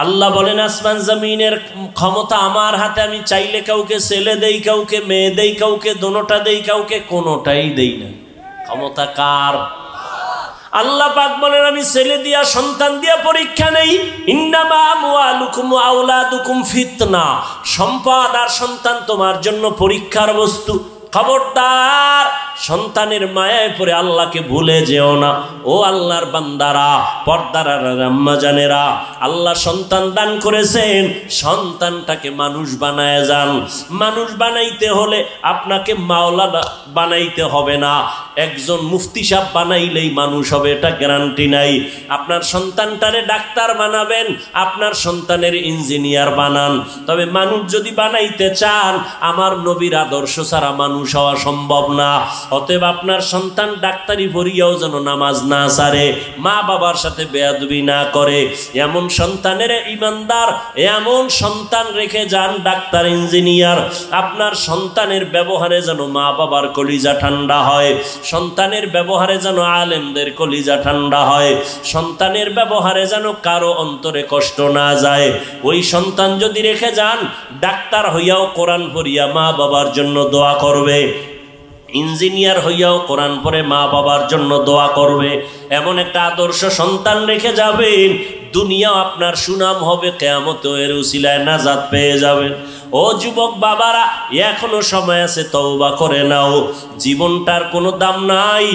আল্লাহ বলেন আসমান জমিনের ক্ষমতা আমার হাতে, আমি চাইলে কাউকে ছেলে দেই, কাউকে মেয়ে দেই, কাউকে দোনোটা দেই, কাউকে কোনোটাই দেই না। ক্ষমতা কার? আল্লাহ পাক বলেন আমি ছেলে দিয়া সন্তান দিয়া পরীক্ষা নেই। ইন্নামা আমওয়ালুকুম ওয়া আওলাদুকুম ফিতনা। সম্পদ আর সন্তান তোমার জন্য পরীক্ষার বস্তু। খবরদার সন্তানের মায়ায় পড়ে আল্লাহকে ভুলে যেও না। ও আল্লাহর বান্দারা, পর্দার আম্মা জানেরা, আল্লাহ সন্তান দান করেছেন, সন্তানটাকে মানুষ বানায় যান। মানুষ বানাইতে হলে আপনাকে মাওলানা বানাইতে হবে না, একজন মুফতি সাহেব বানাইলেই মানুষ হবে এটা গ্যারান্টি নাই। আপনার সন্তানটারে ডাক্তার বানাবেন, আপনার সন্তানের ইঞ্জিনিয়ার বানান। তবে মানুষ যদি বানাইতে চান, আমার নবীর আদর্শ ছাড়া মানুষ হওয়া সম্ভব না। অতএব আপনার সন্তান ডাক্তারি পড়িয়াও যেন নামাজ না ছাড়ে, মা বাবার সাথে বেয়াদবি না করে, এমন সন্তানের ইমানদার, এমন সন্তান রেখে যান ডাক্তার ইঞ্জিনিয়ার। আপনার সন্তানের ব্যবহারে যেন মা বাবার কলিজা ঠান্ডা হয়, সন্তানের ব্যবহারে যেন আলেমদের কলিজা ঠান্ডা হয়, সন্তানের ব্যবহারে যেন কারো অন্তরে কষ্ট না যায়। ওই সন্তান যদি রেখে যান, ডাক্তার হইয়াও কোরআন পড়িয়া মা বাবার জন্য দোয়া করবে, ইঞ্জিনিয়ার হইয়াও কোরআন পড়ে মা বাবার জন্য দোয়া করবে। এমন একটা আদর্শ সন্তান রেখে যাবেন, দুনিয়াও আপনার সুনাম হবে, কিয়ামতেও এর উসিলায় নাজাত পেয়ে যাবেন। ও যুবক বাবারা, এখনো সময় আছে, তওবা করে নাও। জীবনটার কোনো দাম নাই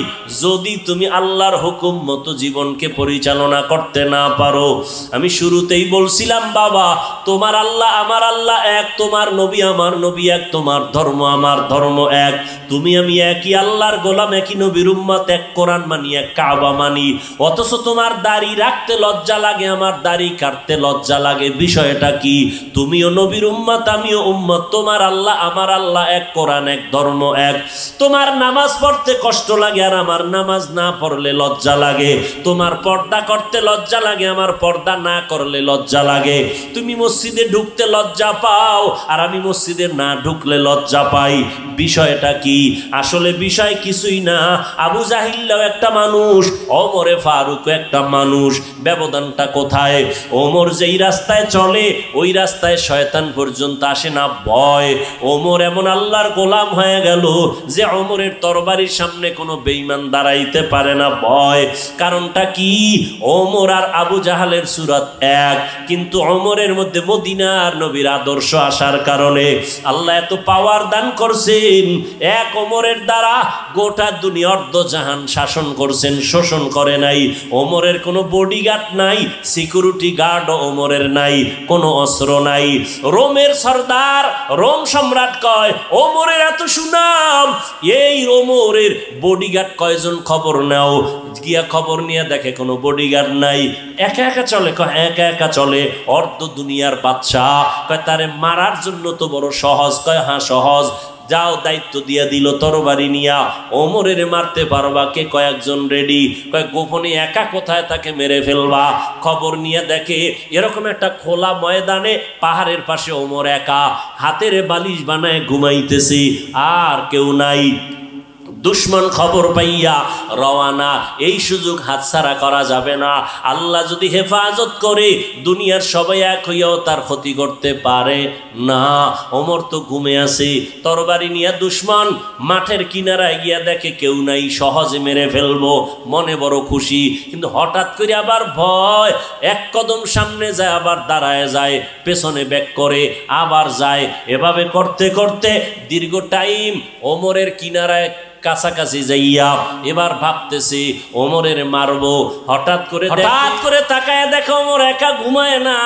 যদি তুমি আল্লাহর হুকুম মতো জীবনকে পরিচালনা করতে না পারো। আমি শুরুতেই বলছিলাম বাবা, তোমার আল্লাহ আমার আল্লাহ এক, তোমার নবী আমার নবী এক, তোমার ধর্ম আমার ধর্ম এক, তুমি আমি একই আল্লাহর গোলাম, একই নবীর উম্মত, এক কোরআন মানি, এক কাবা মানি। অথচ তোমার দাড়ি রাখতে লজ্জা লাগে, আমার দাড়ি কাটতে লজ্জা লাগে। বিষয়টা কি? তুমিও নবীর উম্মত, আমিও উম্মত, তোমার আল্লাহ আমার আল্লাহ এক, কোরআন এক, ধর্ম এক। তোমার নামাজ পড়তে কষ্ট লাগে আর আমার নামাজ না পড়লে লজ্জা লাগে, তোমার পর্দা করতে লজ্জা লাগে, আমার পর্দা না করলে লজ্জা লাগে। তুমি মসজিদে ঢুকতে লজ্জা পাও আর আমি মসজিদে না ঢুকলে লজ্জা পাই। বিষয়টা কি? আসলে বিষয় কিছুই না। আবু জাহিল্লাও একটা মানুষ, ওমরে ফারুক একটা মানুষ। ব্যবধানটা কোথায়? ওমর যেই রাস্তায় চলে ওই রাস্তায় শয়তান পর্যন্ত আসে না, ভয়। ওমর এমন আল্লাহর গোলাম হয়ে গেল যে ওমরের তরবারির সামনে কোনো বেঈমান দাঁড়াইতে পারে না, ভয়। কারণটা কি? ওমর আর আবু জাহালের সূরত এক, কিন্তু ওমরের মধ্যে মদিনার নবীর আদর্শ আসার কারণে আল্লাহ এত পাওয়ার দান করছেন। এক ওমরের দ্বারা গোটা দুনিয়া অর্ধ জাহান শাসন করছেন, শোষণ করে নাই। ওমরের কোনো বডিগার্ড নাই, সিকিউরিটি গার্ড ওমরের নাই, কোনো অস্ত্র নাই। রোমের সর্দার রোম সম্রাট কয় ওমরের এত সুনাম, এই ওমরের বডিগার্ড কয়জন খবর নাও। গিয়া খবর নিয়ে দেখে কোনো বডিগার্ড নাই, একা একা চলে। কয় একা একা চলে, অর্ধ দুনিয়ার বাদশাহ। কয় তারে মারার জন্য তো বড় সহজ। কয় হ্যাঁ সহজ, যাও দায়িত্ব দিয়া দিল তরবারি নিয়া ওমরের মারতে পারবা কে? কয়েকজন রেডি। কয় গোপনে একা কোথায় তাকে মেরে ফেলবা? খবর নিয়ে দেখে এরকম একটা খোলা ময়দানে পাহাড়ের পাশে ওমর একা, হাতের বালিশ বানায় ঘুমাইতেছে, আর কেউ নাই। দুশ্মন খবর পাইয়া রওয়ানা। এই সুযোগ হাতছাড়া করা যাবে না। আল্লাহ যদি হেফাজত করে দুনিয়ার সবাই এক হইয়াও তার ক্ষতি করতে পারে না। ওমর তো ঘুমে আছে, তরবারি নিয়ে দুশ্মন মাঠের কিনারায় গিয়া দেখে কেউ নাই, সহজে মেরে ফেলবো, মনে বড় খুশি। কিন্তু হঠাৎ করে আবার ভয়, এক কদম সামনে যায় আবার দাঁড়ায় যায়, পেছনে ব্যাক করে আবার যায়। এভাবে করতে করতে দীর্ঘ টাইম ওমরের কিনারায় কাছাকাছি যাইয়া এবার ভাবতেছি ওমরের মারবো। হঠাৎ করে তাকায় দেখো ওমর একা ঘুমায় না,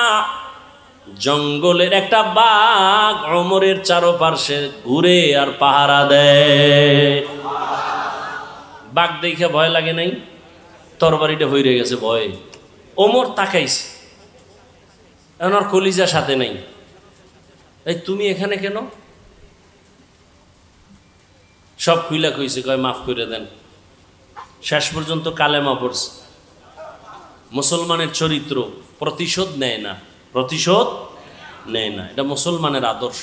জঙ্গলের একটা বাঘ ওমরের চারপাশে ঘুরে আর পাহারা দেয়। বাঘ দেখে ভয় লাগে নাই? তরবারিটা হইরে গেছে ভয়ে। ওমর তাকাইছে, ওনার কলিজা সাথে নাই। এই তুমি এখানে কেন? সব খুইলা কইছে, কয় মাফ করে দেন। শেষ পর্যন্ত কালেমা পড়ছে। মুসলমানের চরিত্র প্রতিশোধ নেয় না, প্রতিশোধ নেয় না, এটা মুসলমানের আদর্শ।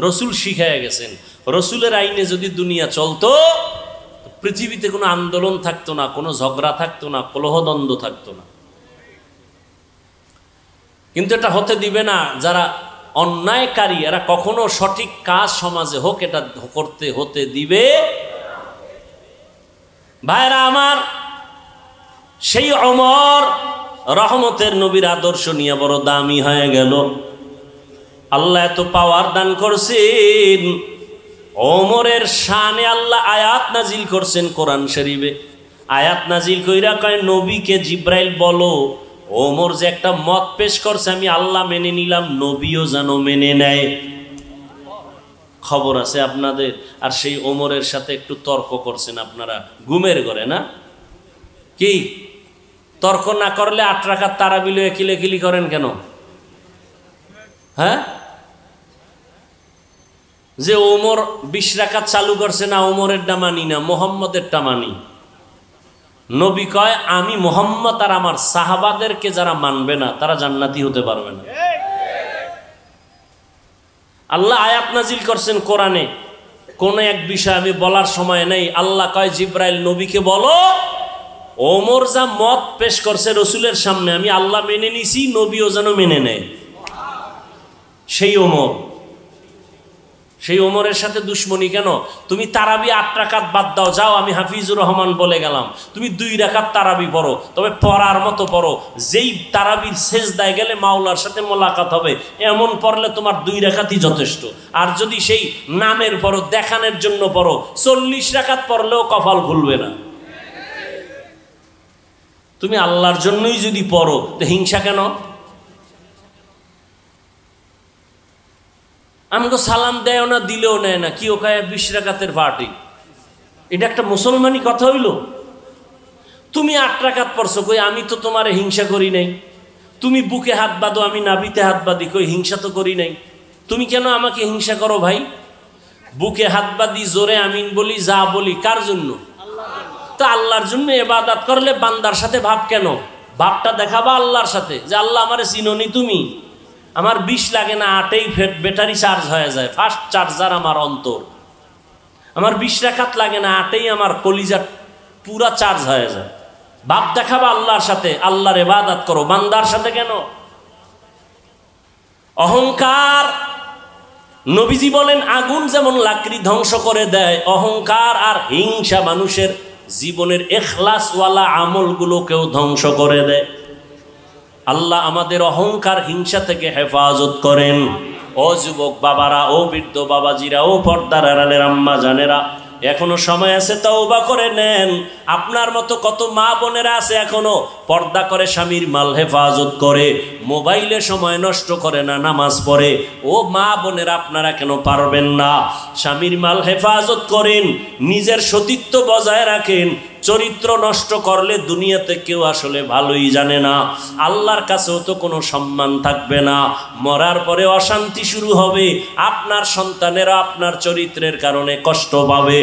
রসুল শিখাইয়া গেছেন, রসুলের আইনে যদি দুনিয়া চলতো পৃথিবীতে কোনো আন্দোলন থাকতো না, কোনো ঝগড়া থাকতো না, কলহদ্বন্দ্ব থাকতো না। কিন্তু এটা হতে দিবে না। যারা অন্যায়কারী এরা কখনো সঠিক কাজ সমাজে হোক এটা করতে হতে দিবে। ভাইরা আমার, সেই ওমর রহমতের নবীর আদর্শ নিয়ে বড় দামি হয়ে গেল। আল্লাহ এত পাওয়ার দান করছেন, ওমরের শানে আল্লাহ আয়াত নাজিল করছেন কোরআন শরীফে। আয়াত নাজিল কইরা কয় নবীকে জিব্রাইল বলো ওমর যে একটা মত পেশ করছে আমি আল্লাহ মেনে নিলাম, নবীও যেন মেনে নেয়। খবর আছে আপনাদের? আর সেই ওমরের সাথে একটু তর্ক করছেন আপনারা ঘুমের ঘরে, না কি? তর্ক না করলে 8 রাকাত তারাবি লয়ে কিলেকিলি করেন কেন? হ্যাঁ, যে ওমর 20 রাকাত চালু করছে না, ওমরেরটা মানি না, মুহাম্মদেরটা মানি। নবী কয় আমি মুহাম্মদ আর আমার সাহাবাদেরকে যারা মানবে না তারা জান্নাতি হতে পারবে না। আল্লাহ আয়াত নাজিল করছেন কোরআনে, কোন এক বিষয় আমি বলার সময় নেই। আল্লাহ কয় জিব্রাইল নবীকে বলো ওমর যা মত পেশ করছে রসুলের সামনে আমি আল্লাহ মেনে নিছি, নবীও যেন মেনে নেয়। সেই ওমর, সেই ওমরের সাথে দুশ্মনী কেন? তুমি তারাবি 8 রাকাত বাদ দাও, যাও আমি হাফিজুর রহমান বলে গেলাম, তুমি 2 রাকাত তারাবি পড়ো, তবে পড়ার মতো পড়ো। যেই তারাবির সেজদায় গেলে মাওলার সাথে মোলাকাত হবে এমন পড়লে তোমার 2 রাকাতই যথেষ্ট। আর যদি সেই নামের পড়ো, দেখানোর জন্য পড়ো, 40 রাকাত পড়লেও কপাল খুলবে না। তুমি আল্লাহর জন্যই যদি পড়ো তো হিংসা কেন? আমাকে সালাম দেয় না, দিলেও নেয় না, কি ওখানে 20 রাকাতের পার্টি? এটা একটা মুসলমানি কথা হইল? তুমি 8 রাকাত পড়ছো, কই আমি তো তোমারে হিংসা করি নাই। তুমি বুকে হাত বাঁধো, আমি নাভিতে হাত বাঁধি, কই হিংসা তো করি নাই। তুমি কেন আমাকে হিংসা করো ভাই? বুকে হাত বাঁধি, জোরে আমিন বলি, যা বলি কার জন্য? তো আল্লাহর জন্য ইবাদত করলে বান্দার সাথে ভাব কেন? ভাবটা দেখাবা আল্লাহর সাথে, যে আল্লাহ আমারে চিনোনি তুমি। আমার 20 লাগে না, 8এই ব্যাটারি চার্জ হয়ে যায়, ফাস্ট চার্জার আমার অন্তর। আমার 20 রাকাত লাগে না, 8এই আমার কলিজা পুরা চার্জ হয়ে যায়। ভাব দেখাবা আল্লাহর সাথে, আল্লাহর ইবাদত করো, বান্দার সাথে কেন? অহংকার, নবীজি বলেন আগুন যেমন লাকড়ি ধ্বংস করে দেয়, অহংকার আর হিংসা মানুষের জীবনের ইখলাসওয়ালা আমলগুলোকেও ধ্বংস করে দেয়। আল্লাহ আমাদের অহংকার হিংসা থেকে হেফাজত করেন। ও যুবক বাবারা, ও বৃদ্ধ বাবাজিরা, ও পর্দার আড়ালের আম্মা জানেরা, এখনো সময় আছে, তওবা করে নেন। আপনার মতো কত মা বোনেরা আছে এখনো পর্দা করে, স্বামীর মাল হেফাজত করে, মোবাইলে সময় নষ্ট করে না, নামাজ পড়ে। ও মা বোনেরা, আপনারা কেন পারবেন না? স্বামীর মাল হেফাজত করেন, নিজের সতীত্ব বজায় রাখেন। চরিত্র নষ্ট করলে দুনিয়াতে কেউ আসলে ভালোই জানে না, আল্লাহর কাছেও তো কোনো সম্মান থাকবে না। মরার পরে অশান্তি শুরু হবে, আপনার সন্তানেরা আপনার চরিত্রের কারণে কষ্ট পাবে।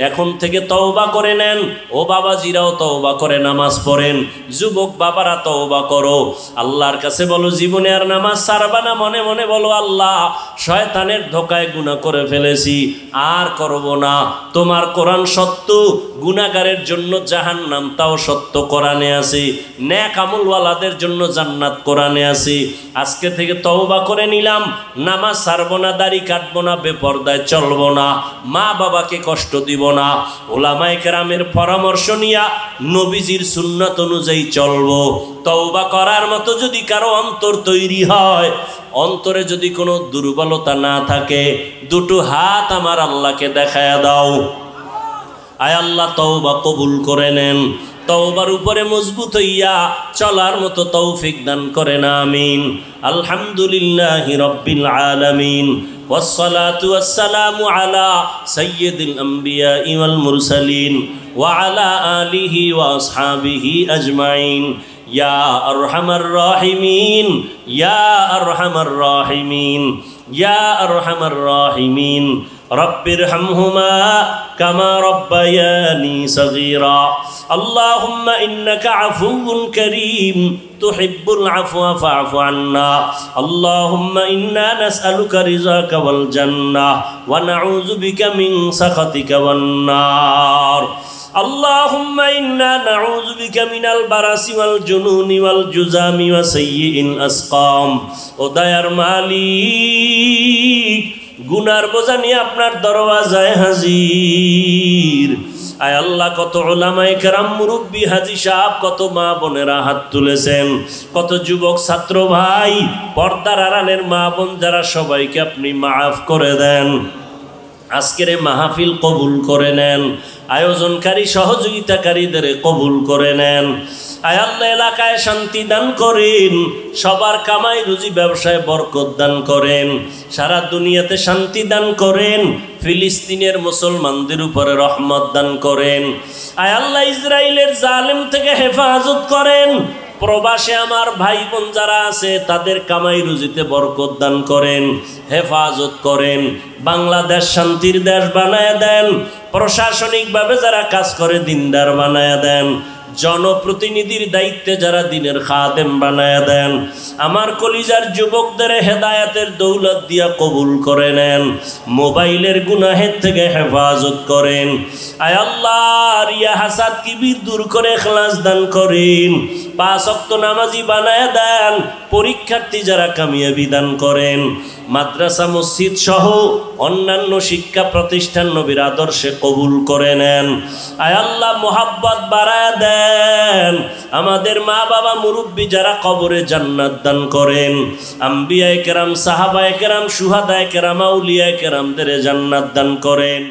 এখন থেকে তওবা করে নেন। ও বাবাজিরাও তওবা করে নামাজ পড়েন। যুবক বাবারা তওবা করো, আল্লাহর কাছে বলো জীবনে আর নামাজ ছাড়বা না। মনে মনে বলো, আল্লাহ শয়তানের ধোকায় গুনাহ করে ফেলেছি, আর করব না। তোমার কোরআন সত্য, গুনাহগারের জন্য জাহান্নাম তাও সত্য কোরআনে আছে, নেক আমলওয়ালাদের জন্য জান্নাত কোরআনে আছে। আজকে থেকে তওবা করে নিলাম, নামাজ ছাড়বো না, দাড়ি কাটবো না, বেপরদায় চলবো না, মা বাবাকে কষ্ট দিব না। ওলামায়ে কেরামের পরামর্শ নিয়া নবীজির সুন্নাত অনুযায়ী চলবো। তওবা করার মতো যদি কারো অন্তর তৈরি হয়, অন্তরে যদি কোনো দুর্বলতা না থাকে, দুটো হাত আমার আল্লাহকে দেখায়া দাও। আয় আল্লাহ, তওবা কবুল করে নেন। তওবার উপরে মজবুত হইয়া চলার মতো তৌফিক দান করেন, আমিন। আলহামদুলিল্লাহি রাব্বিল আলামিন, ওয়াসসালাতু ওয়াসসালামু আলা সাইয়্যিদিল আমবিয়াই ওয়াল মুরসালিন ওয়া আলা আলিহি ওয়া আসহাবিহি আজমাইন। ইয়া আরহামার রাহিমিন, ইয়া আরহামার রাহিমিন, ইয়া আরহামার রাহিমিন। রব্বিরহামহুমা কামা রব্বায়ানি সগীরা। আল্লাহুম্মা ইন্নাকা আফুউন কারীম তুহিব্বুল আফওয়া ফা'ফু আন্না। আল্লাহুম্মা ইন্না নাসআলুকা রিযাকা ওয়াল জান্নাহ ওয়া নাউযু বিকা মিন সাখাতিকা ওয়ান নার। আল্লাহুম্মা ইন্না নাউযু বিকা মিনাল বারাসি ওয়াল জুনুনি ওয়াল জুযামি ওয়া সাইয়্যিল আসকাম। ও দয়ার মালিক, গুনার বোঝা নিয়ে আপনার দরওয়াজায় হাজির। আয় আল্লাহ, কত উলামায়ে কেরাম, মুরব্বী, হাজী সাহেব, কত মা বোনেরা হাত তুলেছেন, কত যুবক ছাত্র ভাই, পর্দার আড়ালের মা বোন যারা, সবাইকে আপনি মাফ করে দেন। আজকের এই মাহফিল কবুল করে নেন, আয়োজনকারী সহযোগিতাকারীদের কবুল করে নেন। আয় আল্লাহ, এলাকায় শান্তি দান করেন, সবার কামাই রুজি ব্যবসায় বরকত দান করেন, সারা দুনিয়াতে শান্তি দান করেন, ফিলিস্তিনের মুসলমানদের উপরে রহমত দান করেন। আয় আল্লাহ, ইসরায়েলের জালেম থেকে হেফাজত করেন। প্রবাসে আমার ভাই বোন যারা আছে তাদের কামাই রুজিতে বরকত দান করেন, হেফাজত করেন। বাংলাদেশ শান্তির দেশ বানায় দেন। প্রশাসনিকভাবে যারা কাজ করে দিনদার বানায় দেন। জনপ্রতিনিধির দায়িত্বে যারা দিনের খাদেম বানায় দেন। আমার কলিজার যুবকদের হেদায়েতের দৌলত দিয়া কবুল করে নেন। মোবাইলের গুনাহের থেকে হেফাজত করেন। আয় আল্লাহ, রিয়া হাসাদ কিবির দূর করে ইখলাস দান করেন। 5 ওয়াক্ত নামাজি বানায় দেন। পরীক্ষার্থী যারা কামিয়াবি দান করেন। মাদ্রাসা মসজিদ সহ অন্যান্য শিক্ষা প্রতিষ্ঠান নবীর আদর্শে কবুল করে নেন। আয় আল্লাহ, মোহাব্বত বাড়ায় দেন। আমাদের মা বাবা মুরব্বী যারা, কবরে জান্নাত দান করেন। আম্বিয়ায়ে কেরাম, সাহাবায়ে কেরাম, শুহাদায়ে কেরাম, আউলিয়ায়ে কেরামদের জান্নাত দান করেন।